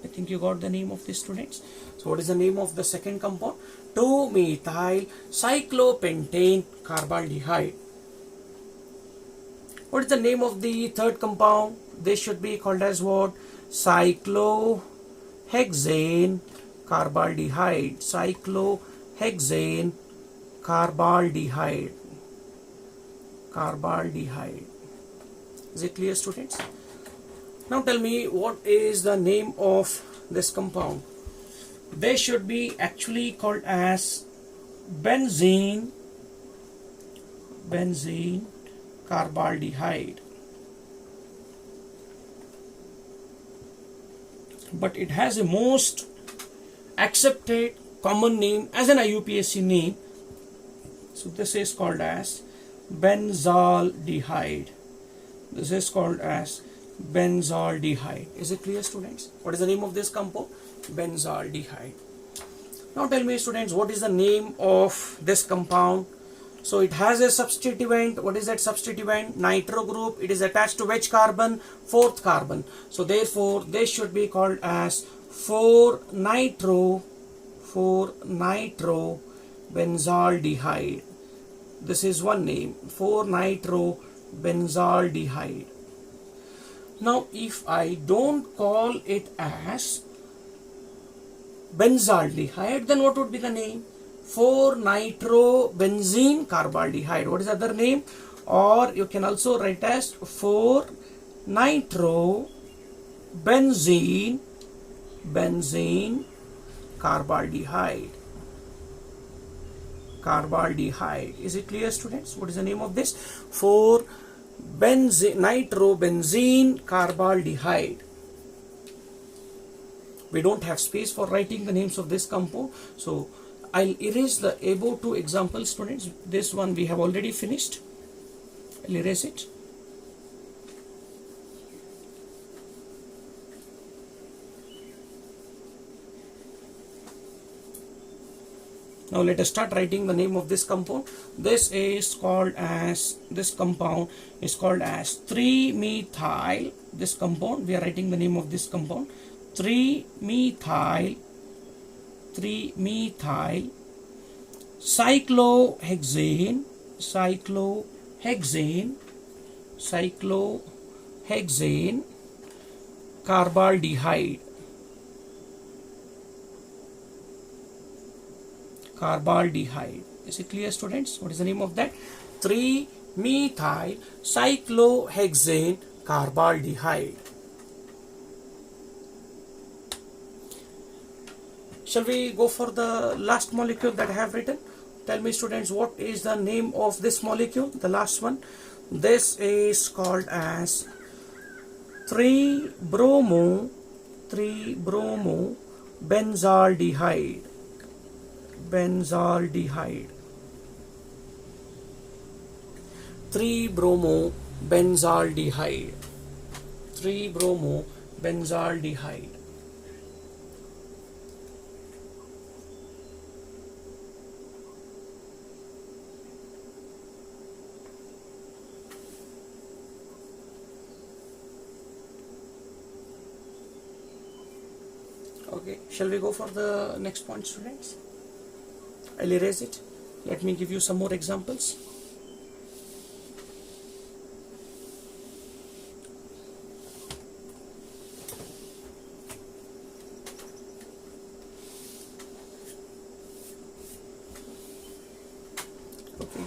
I think you got the name of this, students. So what is the name of the second compound? 2-methyl cyclopentane carbaldehyde. What is the name of the third compound? This should be called as what? Cyclohexane carbaldehyde. Cyclohexane carbaldehyde. Carbaldehyde. Is it clear, students? Now tell me, what is the name of this compound? They should be actually called as benzene carbaldehyde. But it has a most accepted common name as an IUPAC name. So this is called as benzaldehyde. This is called as benzaldehyde. Is it clear, students? What is the name of this compound? Benzaldehyde. Now tell me, students, what is the name of this compound? So it has a substituent. What is that substituent? Nitro group. It is attached to which carbon? Fourth carbon. So therefore they should be called as 4-nitro benzaldehyde. This is one name, 4-nitro benzaldehyde. Now if I don't call it as benzaldehyde, then what would be the name? 4-nitrobenzene carbaldehyde. What is the other name? Or you can also write as 4-nitrobenzene carbaldehyde. Is it clear, students? What is the name of this? 4-nitrobenzene carbaldehyde. We don't have space for writing the names of this compound, so I'll erase the above two examples, students. This one we have already finished. I'll erase it. Now let us start writing the name of this compound. This compound is called as 3-methyl. This compound, we are writing the name of this compound. 3-methyl cyclohexane carbaldehyde. Is it clear, students? What is the name of that? 3-methyl cyclohexane carbaldehyde. Shall we go for the last molecule that I have written? Tell me, students, what is the name of this molecule? The last one. This is called as 3-bromo benzaldehyde. 3-bromo benzaldehyde. Okay, shall we go for the next point, students? I'll erase it. Let me give you some more examples. Okay,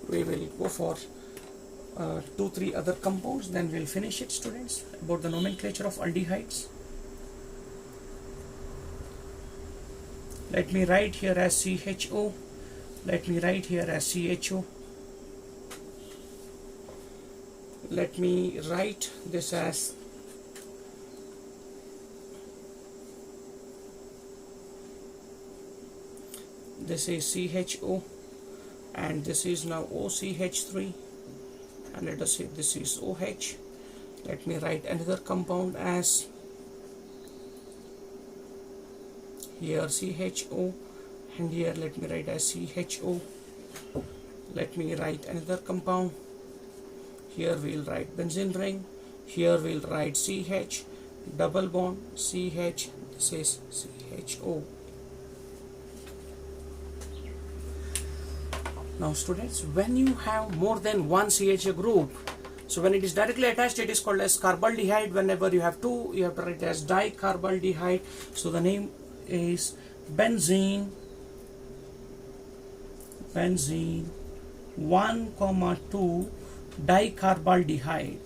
we will go for 2-3 other compounds, then we'll finish it, students, about the nomenclature of aldehydes. Let me write here as CHO. Let me write here as CHO. Let me write this as this is CHO, and this is now OCH3, and let us say this is OH. Let me write another compound as here CHO, and here let me write as CHO. Let me write another compound here we'll write benzene ring, here we'll write CH, double bond CH, this is CHO. Now students, when you have more than one CH group, so when it is directly attached, it is called as carbaldehyde. Whenever you have two, you have to write as dicarbaldehyde. So the name is benzene 1,2 dicarbaldehyde.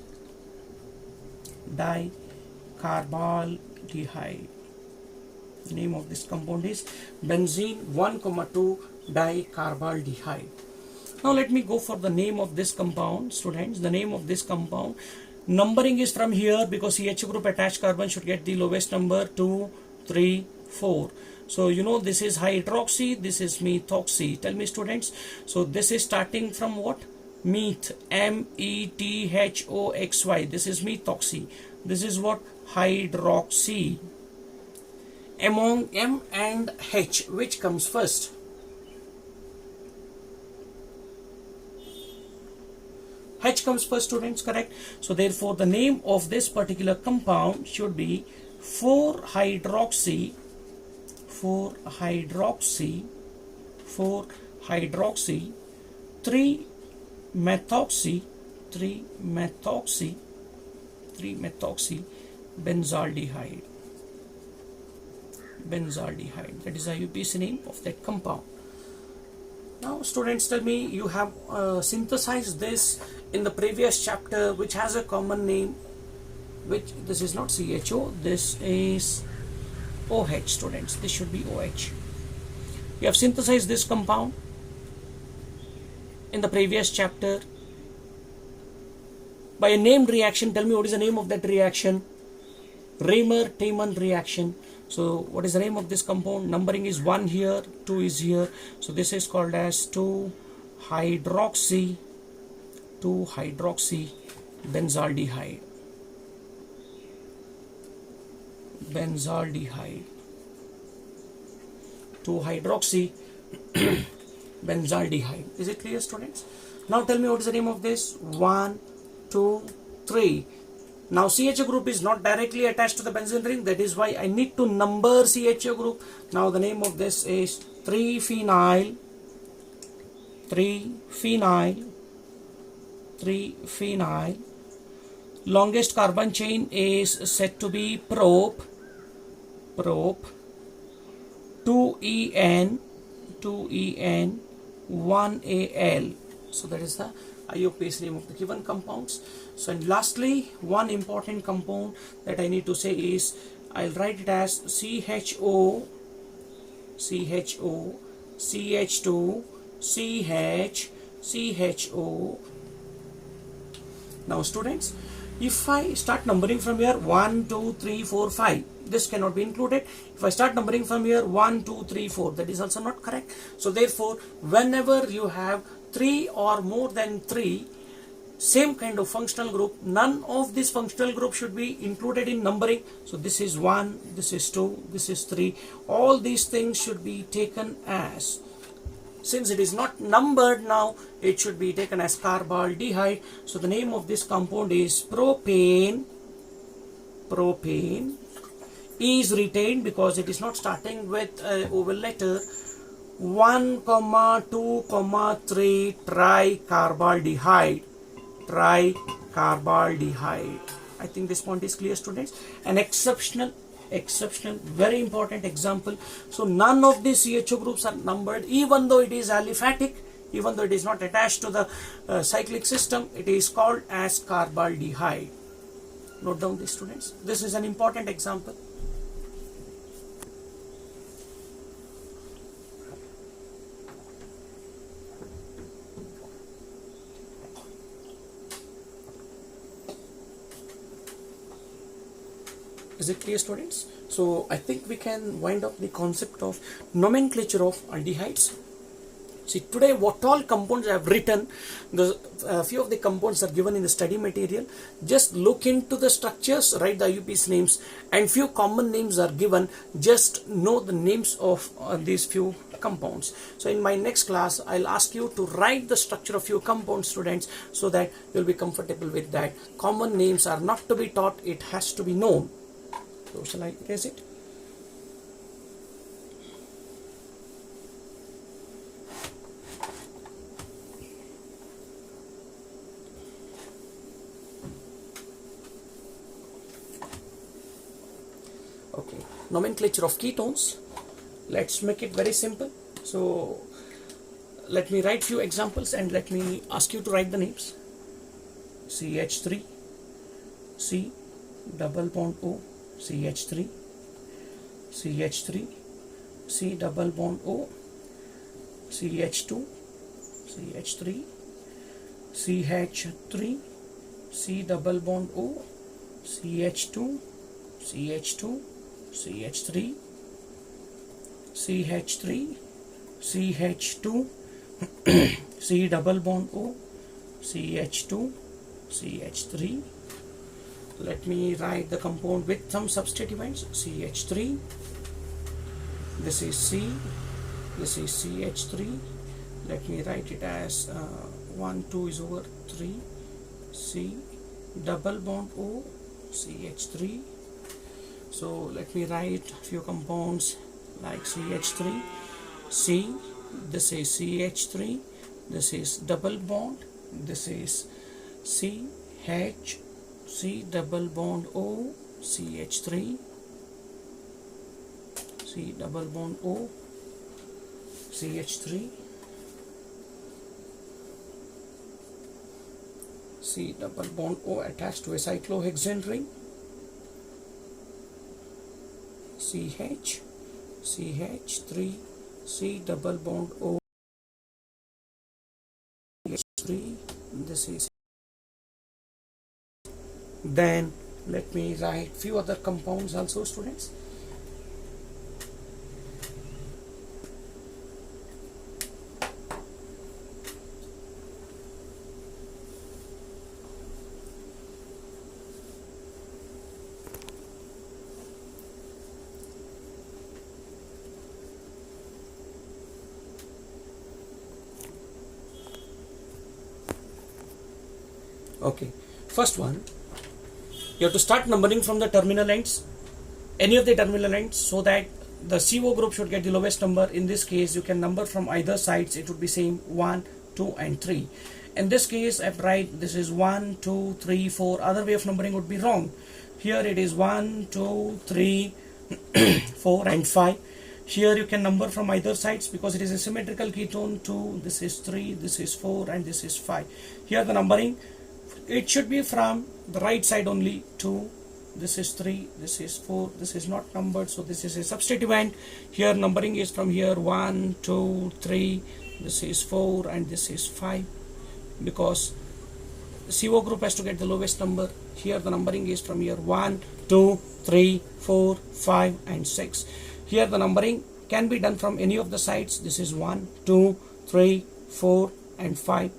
Dicarbaldehyde. The name of this compound is benzene 1,2 dicarbaldehyde. Now let me go for the name of this compound, students. The name of this compound, numbering is from here because CH group attached carbon should get the lowest number 2, 3, 4. So you know this is hydroxy, this is methoxy. Tell me students, so this is starting from what? Meth, methoxy. This is methoxy. This is what? Hydroxy. Among M and H, which comes first? H comes first, students, correct? So therefore the name of this particular compound should be 4-hydroxy 3-methoxy benzaldehyde. That is the IUPAC name of that compound. Now students, tell me, you have synthesized this in the previous chapter, which has a common name, which this is not CHO, this is OH, students. This should be OH. You have synthesized this compound in the previous chapter by a named reaction. Tell me what is the name of that reaction? Raymer-Tiemann reaction. So what is the name of this compound? Numbering is 1 here, 2 is here. So this is called as 2-hydroxy benzaldehyde. 2-hydroxy benzaldehyde. Is it clear, students? Now tell me what is the name of this? 1, 2, 3. Now CH group is not directly attached to the benzene ring. That is why I need to number CH group. Now the name of this is 3-phenyl. Longest carbon chain is said to be prop. 2En 1Al. So that is the IUPAC name of the given compounds. So and lastly, one important compound that I need to say is, I'll write it as CHO, CH2, CHO. Now students, if I start numbering from here 1, 2, 3, 4, 5, this cannot be included. If I start numbering from here 1, 2, 3, 4, that is also not correct. So therefore, whenever you have 3 or more than 3 same kind of functional group, none of this functional group should be included in numbering. So this is 1, this is 2, this is 3. All these things should be taken as, since it is not numbered now, it should be taken as carbaldehyde. So the name of this compound is propane. Propane is retained because it is not starting with a vowel letter. 1, 2, 3 tricarbaldehyde. I think this point is clear, students. An exceptional, very important example. So none of these CHO groups are numbered, even though it is aliphatic, even though it is not attached to the cyclic system, it is called as carbaldehyde. Note down this, students. This is an important example. Is it clear, students? So I think we can wind up the concept of nomenclature of aldehydes. See, today what all compounds I have written, the few of the compounds are given in the study material. Just look into the structures, write the IUPAC's names, and few common names are given. Just know the names of these few compounds. So in my next class, I'll ask you to write the structure of few compounds, students, so that you'll be comfortable with that. Common names are not to be taught, it has to be known. So shall I erase it? Okay, nomenclature of ketones. Let's make it very simple. So let me write few examples and let me ask you to write the names. CH3, C double bond O, CH3, CH3, C double bond O, CH2, CH3, CH3, C double bond O, CH2, CH2, CH3, CH3, CH2, C double bond O, CH2, CH3. Let me write the compound with some substituents. CH3, this is C, this is CH3. Let me write it as 1, 2 is over 3, C double bond O, CH3. So let me write few compounds like CH3, C, this is CH3, this is double bond, this is CH, C double bond O, CH3, C double bond O, CH3, C double bond O attached to a cyclohexane ring, CH, CH3, C double bond O, CH3, this is. Then let me write few other compounds also, students. Okay, first one, you have to start numbering from the terminal ends, any of the terminal ends, so that the CO group should get the lowest number. In this case, you can number from either sides, it would be same 1, 2 and 3. In this case, I write this is 1, 2, 3, 4. Other way of numbering would be wrong. Here it is 1, 2, 3, 4 and 5. Here you can number from either sides because it is a symmetrical ketone. 2, this is 3, this is 4 and this is 5. Here the numbering, it should be from the right side only. 2, this is 3, this is 4, this is not numbered, so this is a substituent. Here numbering is from here 1, 2, 3, this is 4 and this is 5, because CO group has to get the lowest number. Here the numbering is from here 1, 2, 3, 4, 5 and 6. Here the numbering can be done from any of the sides. This is 1, 2, 3, 4 and 5.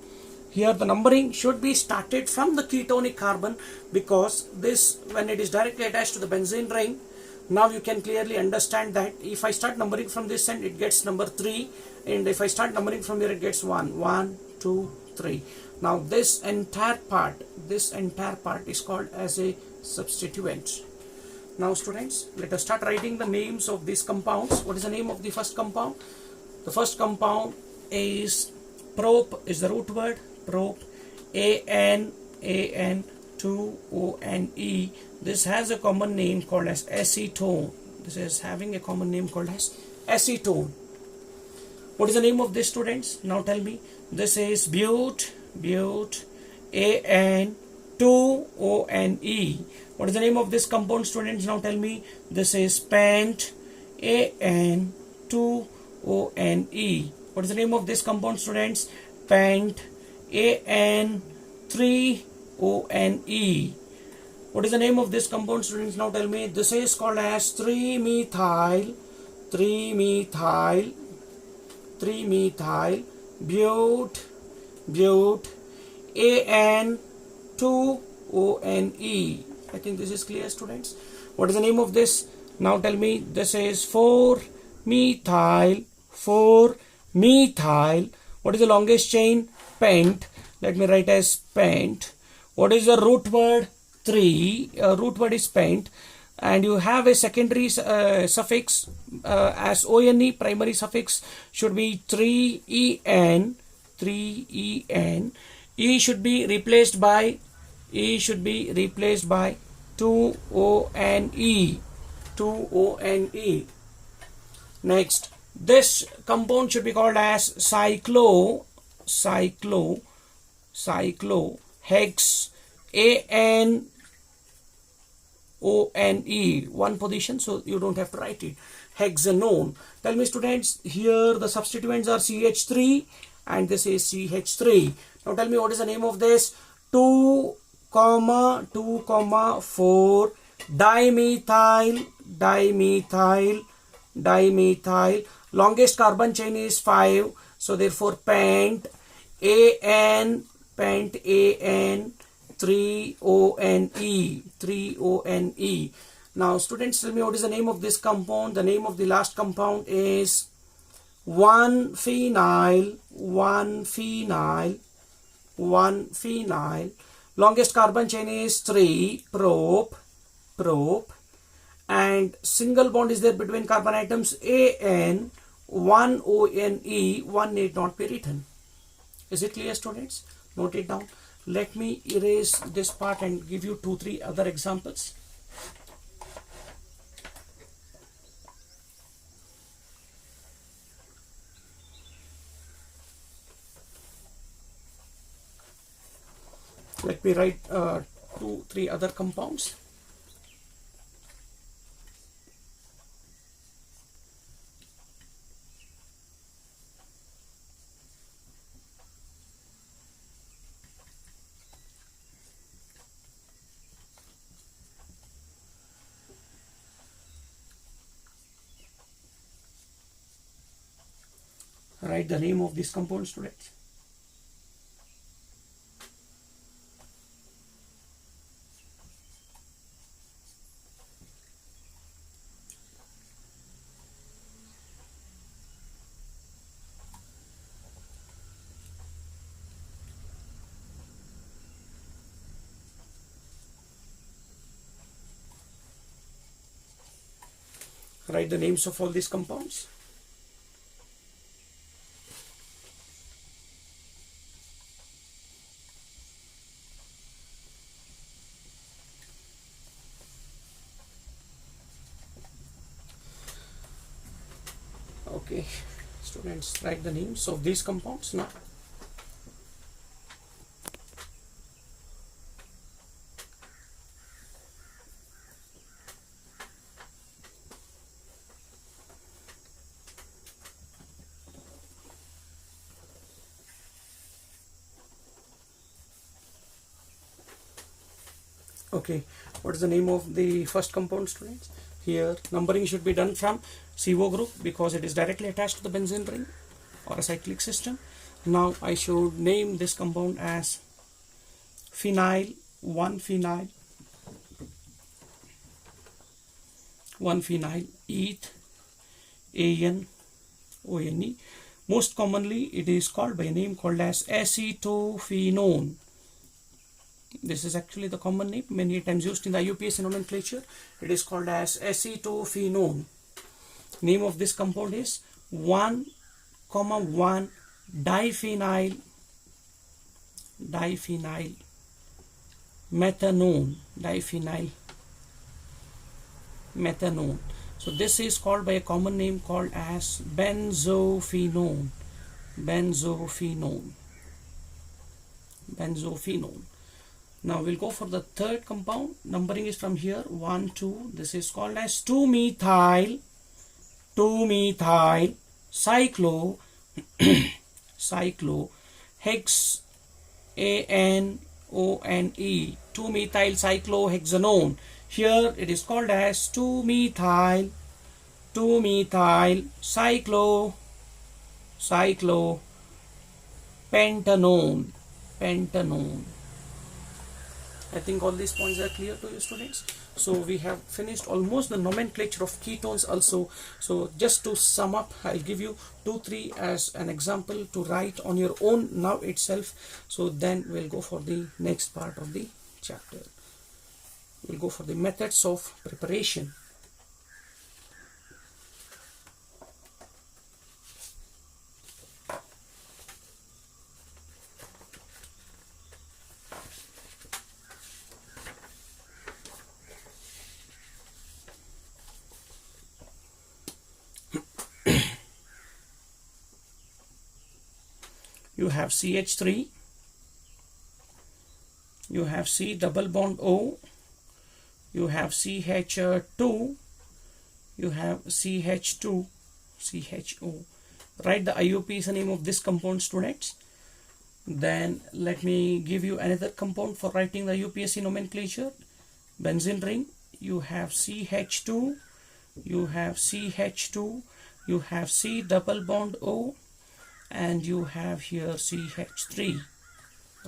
Here the numbering should be started from the ketonic carbon, because this, when it is directly attached to the benzene ring, now you can clearly understand that if I start numbering from this end, it gets number 3, and if I start numbering from here, it gets 1, 1, 2, 3. Now this entire part is called as a substituent. Now students, let us start writing the names of these compounds. What is the name of the first compound? The first compound is prop, is the root word, prop, AN, 2 O N E. This has a common name called as acetone. This is having a common name called as acetone. What is the name of this, students? Now tell me. This is bute, AN, 2 O N E. What is the name of this compound, students? Now tell me. This is pent, AN, 2 O N E. What is the name of this compound, students? Pent, AN, 3 O N E. What is the name of this compound, students? Now tell me. This is called as 3-methyl Bute, bute, AN2ONE. I think this is clear, students. What is the name of this? Now tell me. This is 4-methyl. 4-methyl. What is the longest chain? Pent. Let me write as pent. What is the root word? 3. Root word is pent. And you have a secondary suffix as ONE. Primary suffix should be 3EN. 3EN. E should be replaced by 2ONE. 2ONE. Next, this compound should be called as cyclohex. ANONE. One position, so you don't have to write it. Hexanone. Tell me, students, here the substituents are CH3 and this is CH3. Now tell me what is the name of this? 2,4 dimethyl. Longest carbon chain is 5, so therefore pent. AN 3ONE. Now students, tell me what is the name of this compound. The name of the last compound is 1-phenyl. Longest carbon chain is 3, prop, and single bond is there between carbon atoms. AN 1ONE. 1 need not be written. Is it clear, students? Note it down. Let me erase this part and give you 2-3 other examples. Let me write 2-3 other compounds. Write the name of this compound, students. Write the names of all these compounds. Okay, students, write the names of these compounds now. Okay, what is the name of the first compound, students? Here numbering should be done from CO group because it is directly attached to the benzene ring or a cyclic system. Now I should name this compound as phenyl. 1-phenyl, eth, ANONE. Most commonly it is called by a name called as acetophenone. This is actually the common name, many times used in the IUPAC nomenclature. It is called as acetophenone. Name of this compound is 1,1 diphenyl methanone. So this is called by a common name called as benzophenone. Now we'll go for the third compound. Numbering is from here 1, 2. This is called as 2-methyl cyclohex ANONE. 2-methyl cyclohexanone. Here it is called as 2-methyl cyclohexanone. pentanone, pentanone. I think all these points are clear to you, students. So we have finished almost the nomenclature of ketones also. So just to sum up, I'll give you 2-3 as an example to write on your own now itself. So then we'll go for the next part of the chapter. We'll go for the methods of preparation. You have CH3, you have C double bond O, you have CH2, you have CH2, CHO. Write the IUP is the name of this compound, students. Then let me give you another compound for writing the UPSC nomenclature. Benzene ring, you have CH2, you have CH2, you have C double bond O, and you have here CH3.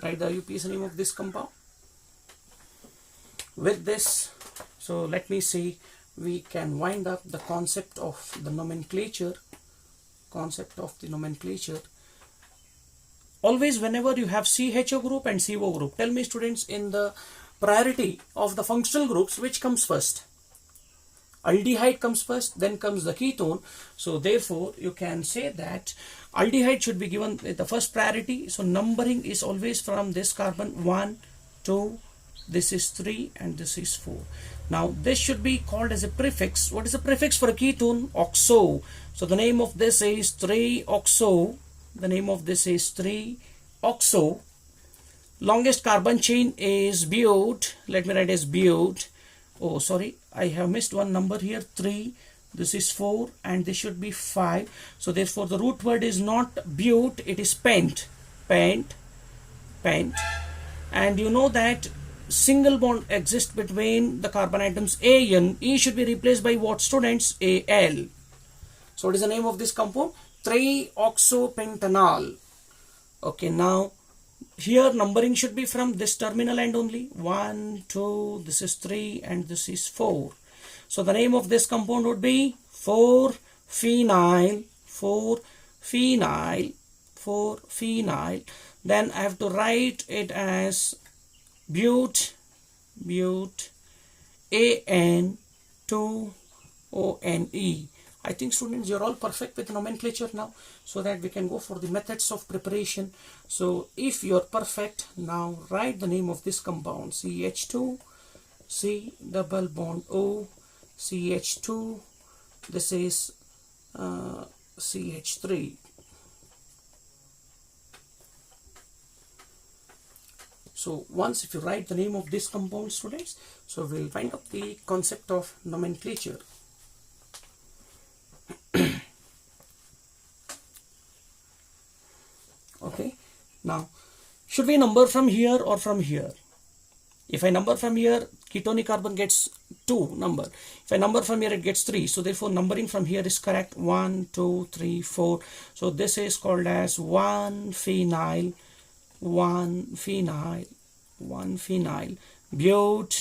Write the IUP is the name of this compound. With this, so let me see, we can wind up the concept of the nomenclature. Always whenever you have CHO group and CO group, tell me, students, in the priority of the functional groups, which comes first? Aldehyde comes first, then comes the ketone. So therefore you can say that aldehyde should be given the first priority. So numbering is always from this carbon 1, 2, this is 3, and this is 4. Now this should be called as a prefix. What is the prefix for a ketone? Oxo. So the name of this is 3-oxo. The name of this is 3-oxo. Longest carbon chain is bute. Let me write as bute. Oh, sorry, I have missed one number here, 3. This is 4, and this should be 5. So therefore the root word is not bute, it is pent. Pent. And you know that single bond exists between the carbon atoms A and E should be replaced by what, students? Al. So what is the name of this compound? 3-oxopentanol. Okay, now here numbering should be from this terminal end only. 1, 2, this is 3, and this is 4. So the name of this compound would be 4-phenyl. Then I have to write it as bute, AN2ONE. I think, students, you're all perfect with nomenclature now, so that we can go for the methods of preparation. So if you're perfect, now write the name of this compound. CH2, C double bond O, CH2, this is CH3. So once if you write the name of this compound, students, so we'll find out the concept of nomenclature. Okay, now should we number from here or from here? If I number from here, ketonic carbon gets 2 number. If I number from here, it gets 3. So therefore numbering from here is correct. 1, 2, 3, 4. So this is called as 1-phenyl, bute,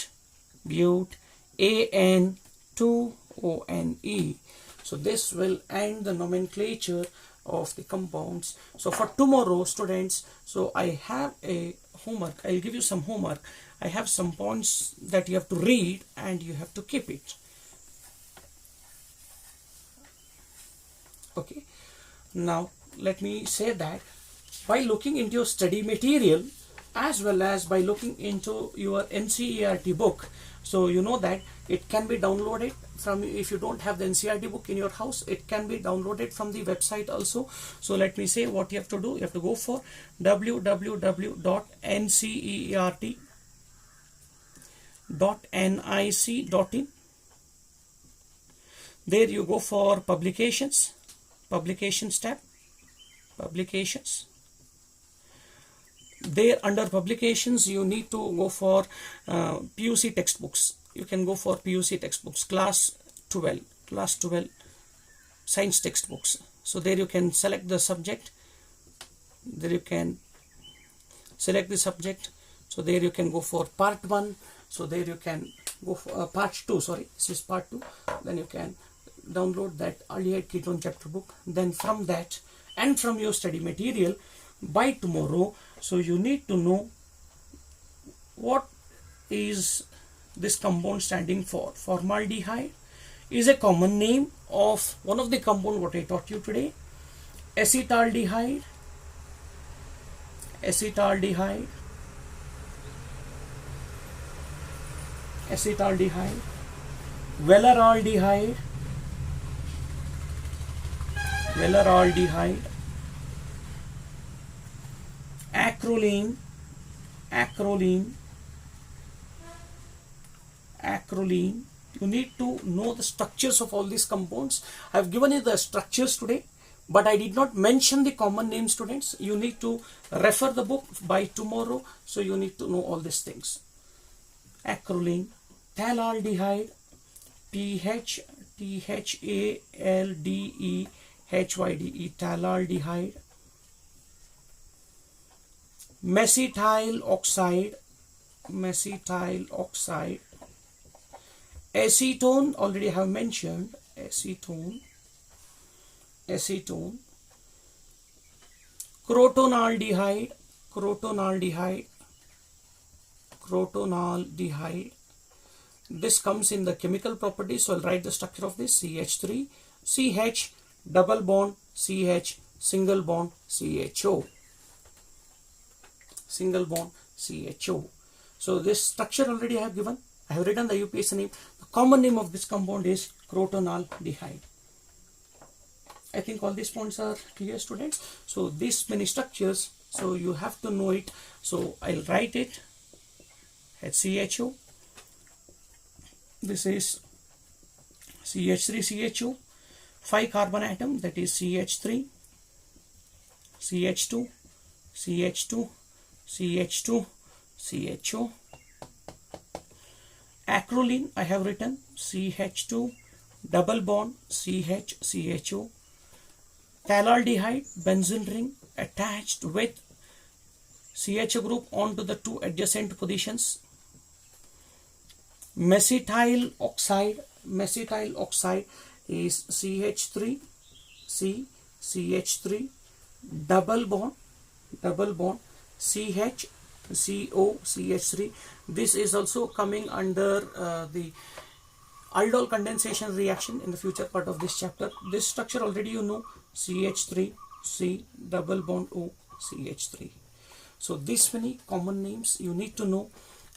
AN2ONE. So this will end the nomenclature of the compounds. So for tomorrow, students, so I have a homework. I'll give you some homework. I have some points that you have to read and you have to keep it. Okay, now let me say that by looking into your study material as well as by looking into your NCERT book, so you know that it can be downloaded from, if you don't have the NCERT book in your house, it can be downloaded from the website also. So let me say what you have to do. You have to go for www.ncert.nic.in. There you go for publications tab, publications. There under publications you need to go for PUC textbooks. You can go for PUC textbooks, class 12 science textbooks. So there you can select the subject, There you can select the subject. So there you can go for part 1. So there you can go for part 2. Sorry, this is part 2. Then you can download that aldehyde ketone chapter book. Then from that and from your study material by tomorrow, so you need to know what is this compound standing for. Formaldehyde is a common name of one of the compound what I taught you today. Acetaldehyde, acetaldehyde, acetaldehyde, velaraldehyde, velaraldehyde, acrolein, acrolein, acrolein. You need to know the structures of all these compounds. I have given you the structures today, but I did not mention the common names, students. You need to refer the book by tomorrow, so you need to know all these things. Acrolein, phthalaldehyde, phthalaldehyde, phthalaldehyde, mesythyl oxide, mesythyl oxide, acetone, already have mentioned, acetone, acetone, crotonaldehyde, crotonaldehyde, crotonaldehyde. This comes in the chemical properties, so I'll write the structure of this. CH3, CH, double bond, CH, single bond, CHO, single bond, CHO. So this structure already I have given. I have written the UPSC name. The common name of this compound is crotonaldehyde. I think all these points are clear, students. So these many structures, so you have to know it. So I'll write it. HCHO. This is CH3CHO. 5 carbon atom, that is CH3, CH2, CH2, CH2, CHO. Acrolein, I have written CH2, double bond, CH, CHO. Phthalaldehyde, benzene ring attached with CHO group onto the 2 adjacent positions. Mesythyl oxide, mesythyl oxide is CH3, C, CH3, double bond, CH, CO, CH3. This is also coming under the aldol condensation reaction in the future part of this chapter. This structure already you know, CH3, C, double bond O, CH3. So these many common names you need to know,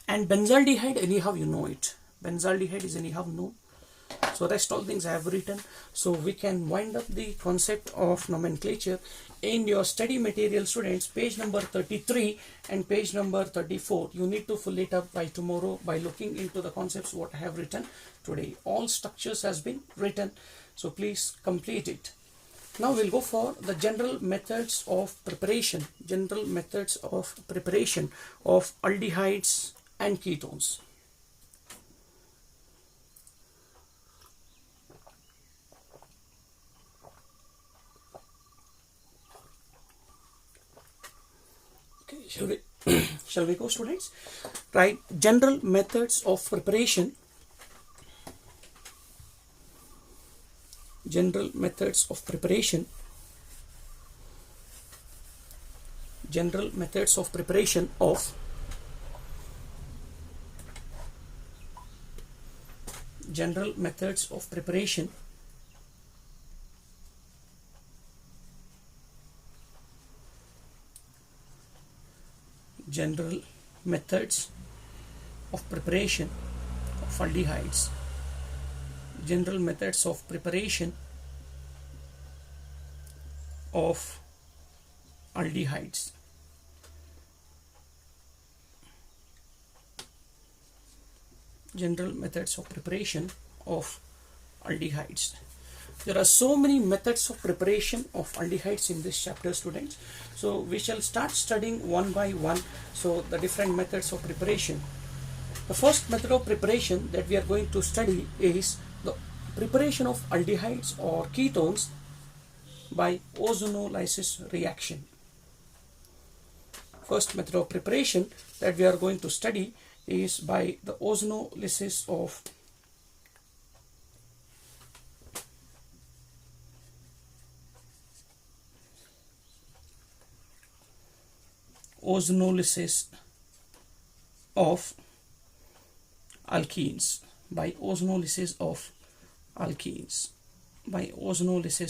and benzaldehyde anyhow you know it. Benzaldehyde is anyhow known. So rest all things I have written. So we can wind up the concept of nomenclature in your study material, students, page number 33 and page number 34. You need to fill it up by tomorrow by looking into the concepts what I have written today. All structures has been written, so please complete it. Now we'll go for the general methods of preparation, general methods of preparation of aldehydes and ketones. Shall we go, students? Right, general methods of preparation. General methods of preparation. General methods of preparation of general methods of preparation general methods of preparation of aldehydes. General methods of preparation of aldehydes. General methods of preparation of aldehydes. There are so many methods of preparation of aldehydes in this chapter, students. So we shall start studying one by one. So the different methods of preparation. The first method of preparation that we are going to study is the preparation of aldehydes or ketones by ozonolysis reaction. first method of preparation that we are going to study is by the ozonolysis of alkenes, by ozonolysis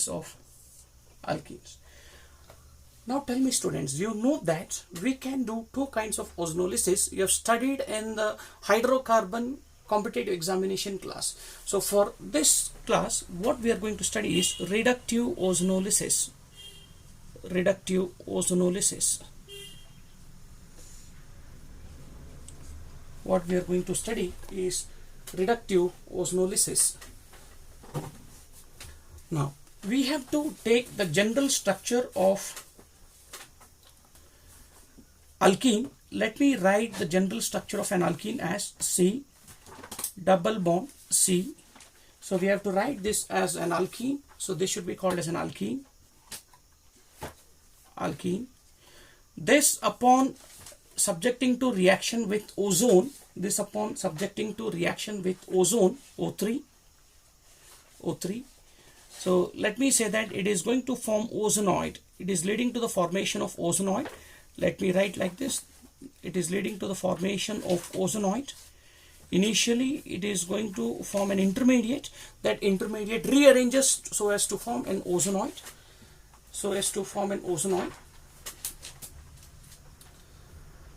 of alkenes. Now tell me students, you know that we can do two kinds of ozonolysis. You have studied in the hydrocarbon competitive examination class. So for this class, what we are going to study is reductive ozonolysis. What we are going to study is reductive ozonolysis. Now we have to take the general structure of alkene. Let me write the general structure of an alkene as C double bond C. So we have to write this as an alkene. So this should be called as an alkene. This upon subjecting to reaction with ozone, O3. So let me say that it is going to form ozonoid. It is leading to the formation of ozonoid. Let me write like this. It is leading to the formation of ozonoid. Initially, it is going to form an intermediate. That intermediate rearranges so as to form an ozonoid.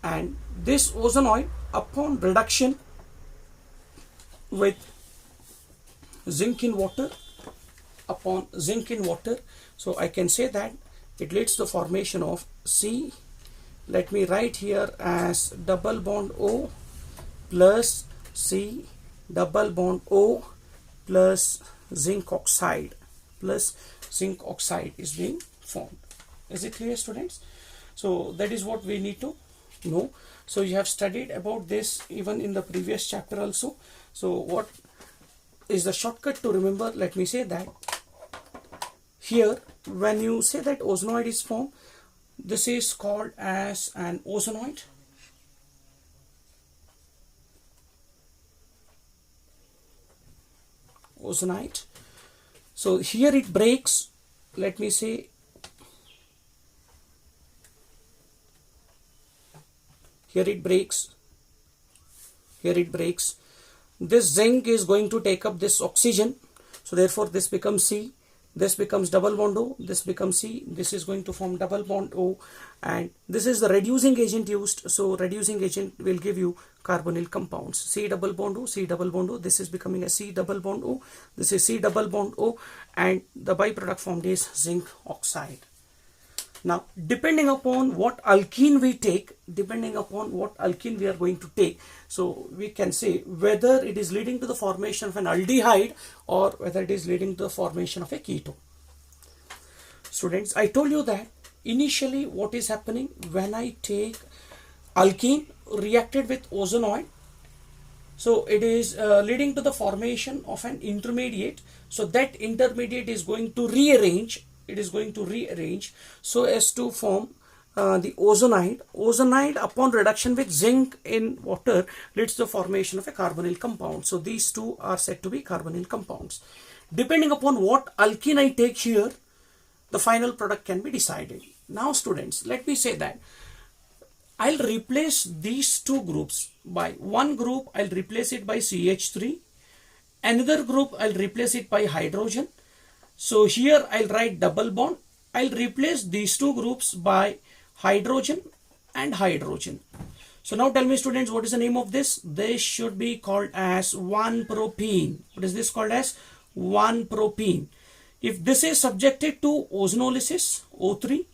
And this ozonoid, upon reduction with zinc in water, so I can say that it leads to the formation of C. Let me write here as double bond O plus C double bond O plus zinc oxide is being formed. Is it clear, students? So that is what we need to know. So you have studied about this even in the previous chapter also. So what is the shortcut to remember? Let me say that here, when you say that ozonoid is formed, this is called as an ozonoid. So here it breaks. Let me say here it breaks. This zinc is going to take up this oxygen. So therefore this becomes C. This becomes double bond O, this becomes C, this is going to form double bond O, and this is the reducing agent used. So reducing agent will give you carbonyl compounds. C double bond O, C double bond O, this is becoming a C double bond O, this is C double bond O, and the byproduct formed is zinc oxide. Now, depending upon what alkene we are going to take, so we can say whether it is leading to the formation of an aldehyde or whether it is leading to the formation of a ketone. Students, I told you that initially what is happening when I take alkene reacted with ozonoid, so it is leading to the formation of an intermediate. So that intermediate is going to rearrange. So as to form the ozonide. Ozonide upon reduction with zinc in water leads to the formation of a carbonyl compound. So these two are said to be carbonyl compounds. Depending upon what alkene I take here, the final product can be decided. Now students, let me say that I'll replace these two groups by one group. I'll replace it by CH3. Another group I'll replace it by hydrogen. So here I'll write double bond. I'll replace these two groups by hydrogen and hydrogen. So now tell me students, what is the name of this? This should be called as 1-propene. What is this called as? 1-propene. If this is subjected to ozonolysis, O3,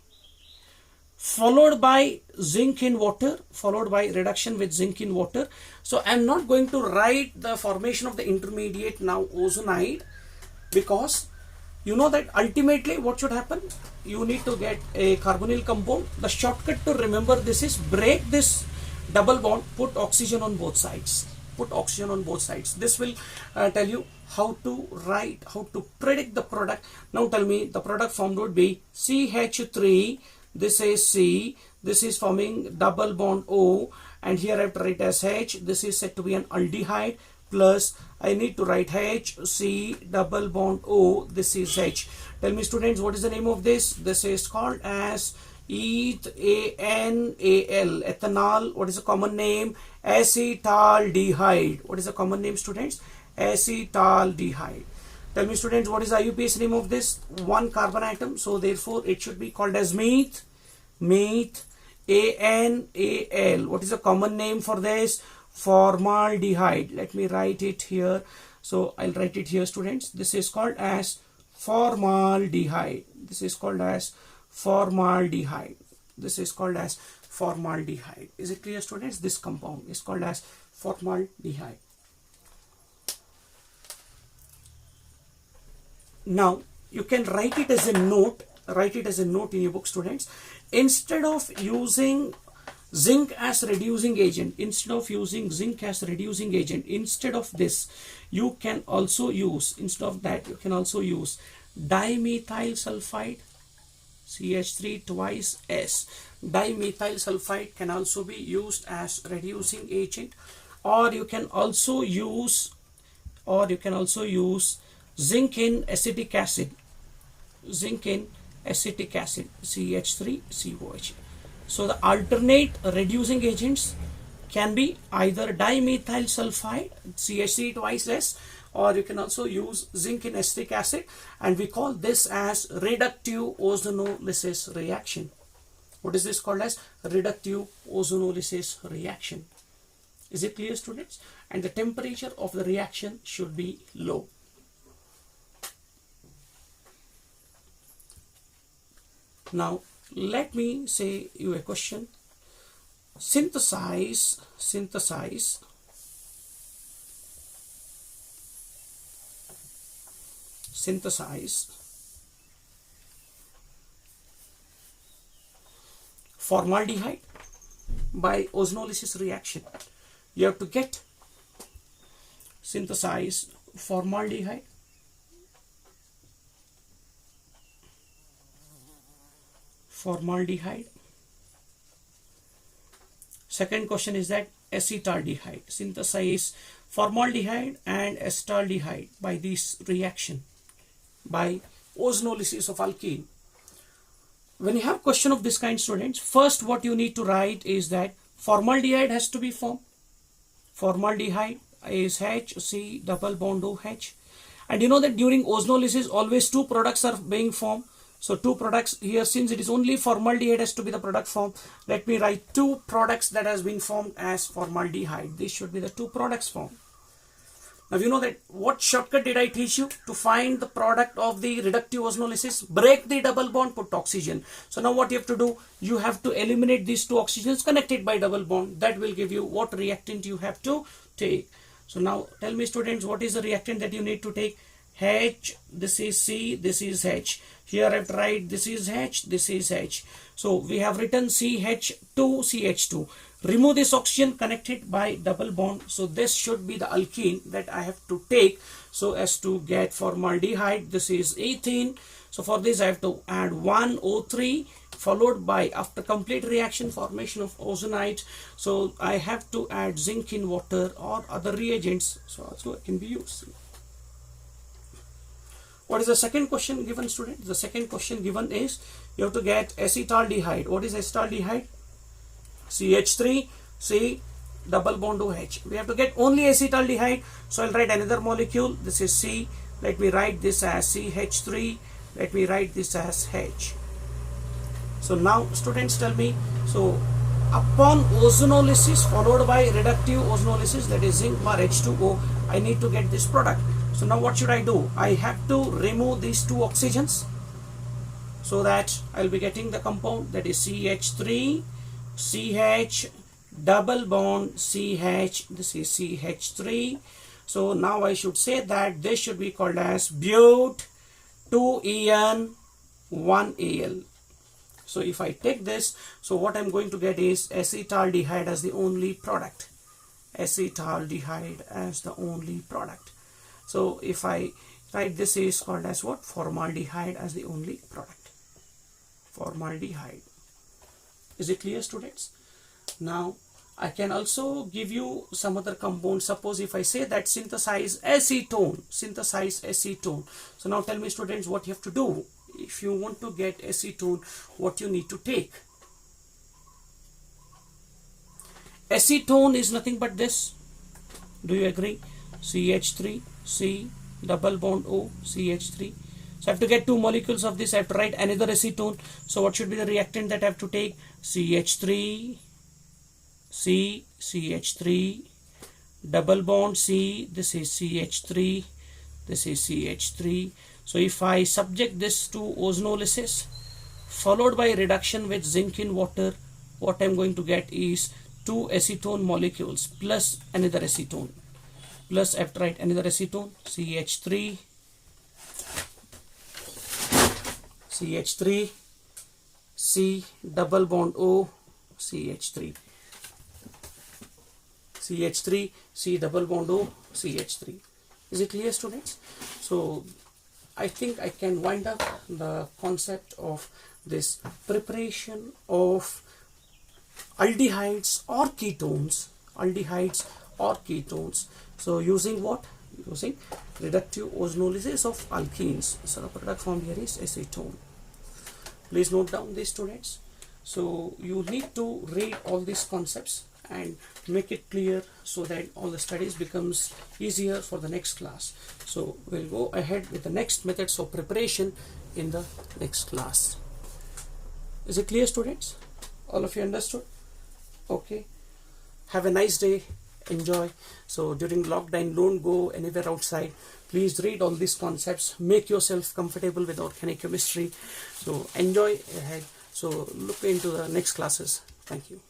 followed by zinc in water, followed by reduction with zinc in water. So I'm not going to write the formation of the intermediate now ozonide, because you know that ultimately what should happen? You need to get a carbonyl compound. The shortcut to remember this is break this double bond, put oxygen on both sides. This will tell you how to write, how to predict the product. Now tell me, the product formed would be CH3, this is C, this is forming double bond O, and here I have to write as H. This is said to be an aldehyde, plus I need to write H, C, double bond O, this is H. Tell me students, what is the name of this? This is called as ethanal, ethanol. What is the common name? Acetaldehyde. What is the common name, students? Acetaldehyde. Tell me students, what is the IUPAC name of this? One carbon atom, so therefore it should be called as meth. Meth, ANAL. What is the common name for this? Formaldehyde. Let me write it here. So I'll write it here, students. This is called as formaldehyde. This is called as formaldehyde. This is called as formaldehyde. Is it clear, students? This compound is called as formaldehyde. Now you can write it as a note. Write it as a note in your book, students. Instead of using zinc as reducing agent, instead of this, you can also use, instead of that, you can also use dimethyl sulfide, CH3 twice S. Dimethyl sulfide can also be used as reducing agent, or you can also use zinc in acetic acid, CH3COH. So the alternate reducing agents can be either dimethyl sulfide, CH3 twice S, or you can also use zinc in acetic acid, and we call this as reductive ozonolysis reaction. What is this called as? Reductive ozonolysis reaction. Is it clear, students? And the temperature of the reaction should be low. Now let me say you a question. Synthesize formaldehyde by ozonolysis reaction. You have to get synthesize formaldehyde Second question is that acetaldehyde. Synthesize formaldehyde and acetaldehyde by this reaction, by ozonolysis of alkene. When you have question of this kind, students, first what you need to write is that formaldehyde has to be formed. Formaldehyde is HC double bond OH. And you know that during ozonolysis always two products are being formed. So two products here, since it is only formaldehyde has to be the product form, let me write two products that has been formed as formaldehyde. These should be the two products formed. Now you know that what shortcut did I teach you to find the product of the reductive ozonolysis? Break the double bond, put oxygen. So now what you have to do, you have to eliminate these two oxygens connected by double bond. That will give you what reactant you have to take. So now tell me, students, what is the reactant that you need to take? H, this is C, this is H. Here I have to write this is H, this is H. So we have written CH2, CH2. Remove this oxygen connected by double bond. So this should be the alkene that I have to take so as to get formaldehyde. This is ethene. So for this I have to add 1 O3 followed by, after complete reaction, formation of ozonite. So I have to add zinc in water or other reagents. So also it can be used. What is the second question given, student? The second question given is you have to get acetaldehyde. What is acetaldehyde? CH3 C double bond OH. We have to get only acetaldehyde. So I'll write another molecule. This is C. Let me write this as CH3. Let me write this as H. So now students tell me, so upon ozonolysis followed by reductive ozonolysis, that is zinc bar H2O, I need to get this product. So now what should I do? I have to remove these two oxygens so that I'll be getting the compound that is CH3 CH double bond CH. This is CH3. So now I should say that this should be called as but 2En 1Al. So if I take this, so what I'm going to get is acetaldehyde as the only product. Acetaldehyde as the only product. So if I write, this is called as what? Formaldehyde as the only product. Formaldehyde. Is it clear, students? Now I can also give you some other compound. Suppose if I say that synthesize acetone. So now tell me, students, what you have to do. If you want to get acetone, what you need to take? Acetone is nothing but this. Do you agree? CH3, C, double bond O, CH3. So I have to get two molecules of this. I have to write another acetone. So what should be the reactant that I have to take? CH3, C, CH3, double bond C, this is CH3, this is CH3. So if I subject this to ozonolysis followed by reduction with zinc in water, what I am going to get is two acetone molecules plus another acetone. Plus I have to write another acetone, CH3, CH3, C, double bond O, CH3. CH3, C, double bond O, CH3. Is it clear, students? So I think I can wind up the concept of this preparation of aldehydes or ketones. So using what? Using reductive ozonolysis of alkenes. So the product form here is acetone. Please note down these, students. So you need to read all these concepts and make it clear so that all the studies becomes easier for the next class. So we'll go ahead with the next methods of preparation in the next class. Is it clear, students? All of you understood? Okay. Have a nice day. Enjoy. So during lockdown, don't go anywhere outside. Please read all these concepts. Make yourself comfortable with organic chemistry. So enjoy ahead. So look into the next classes. Thank you.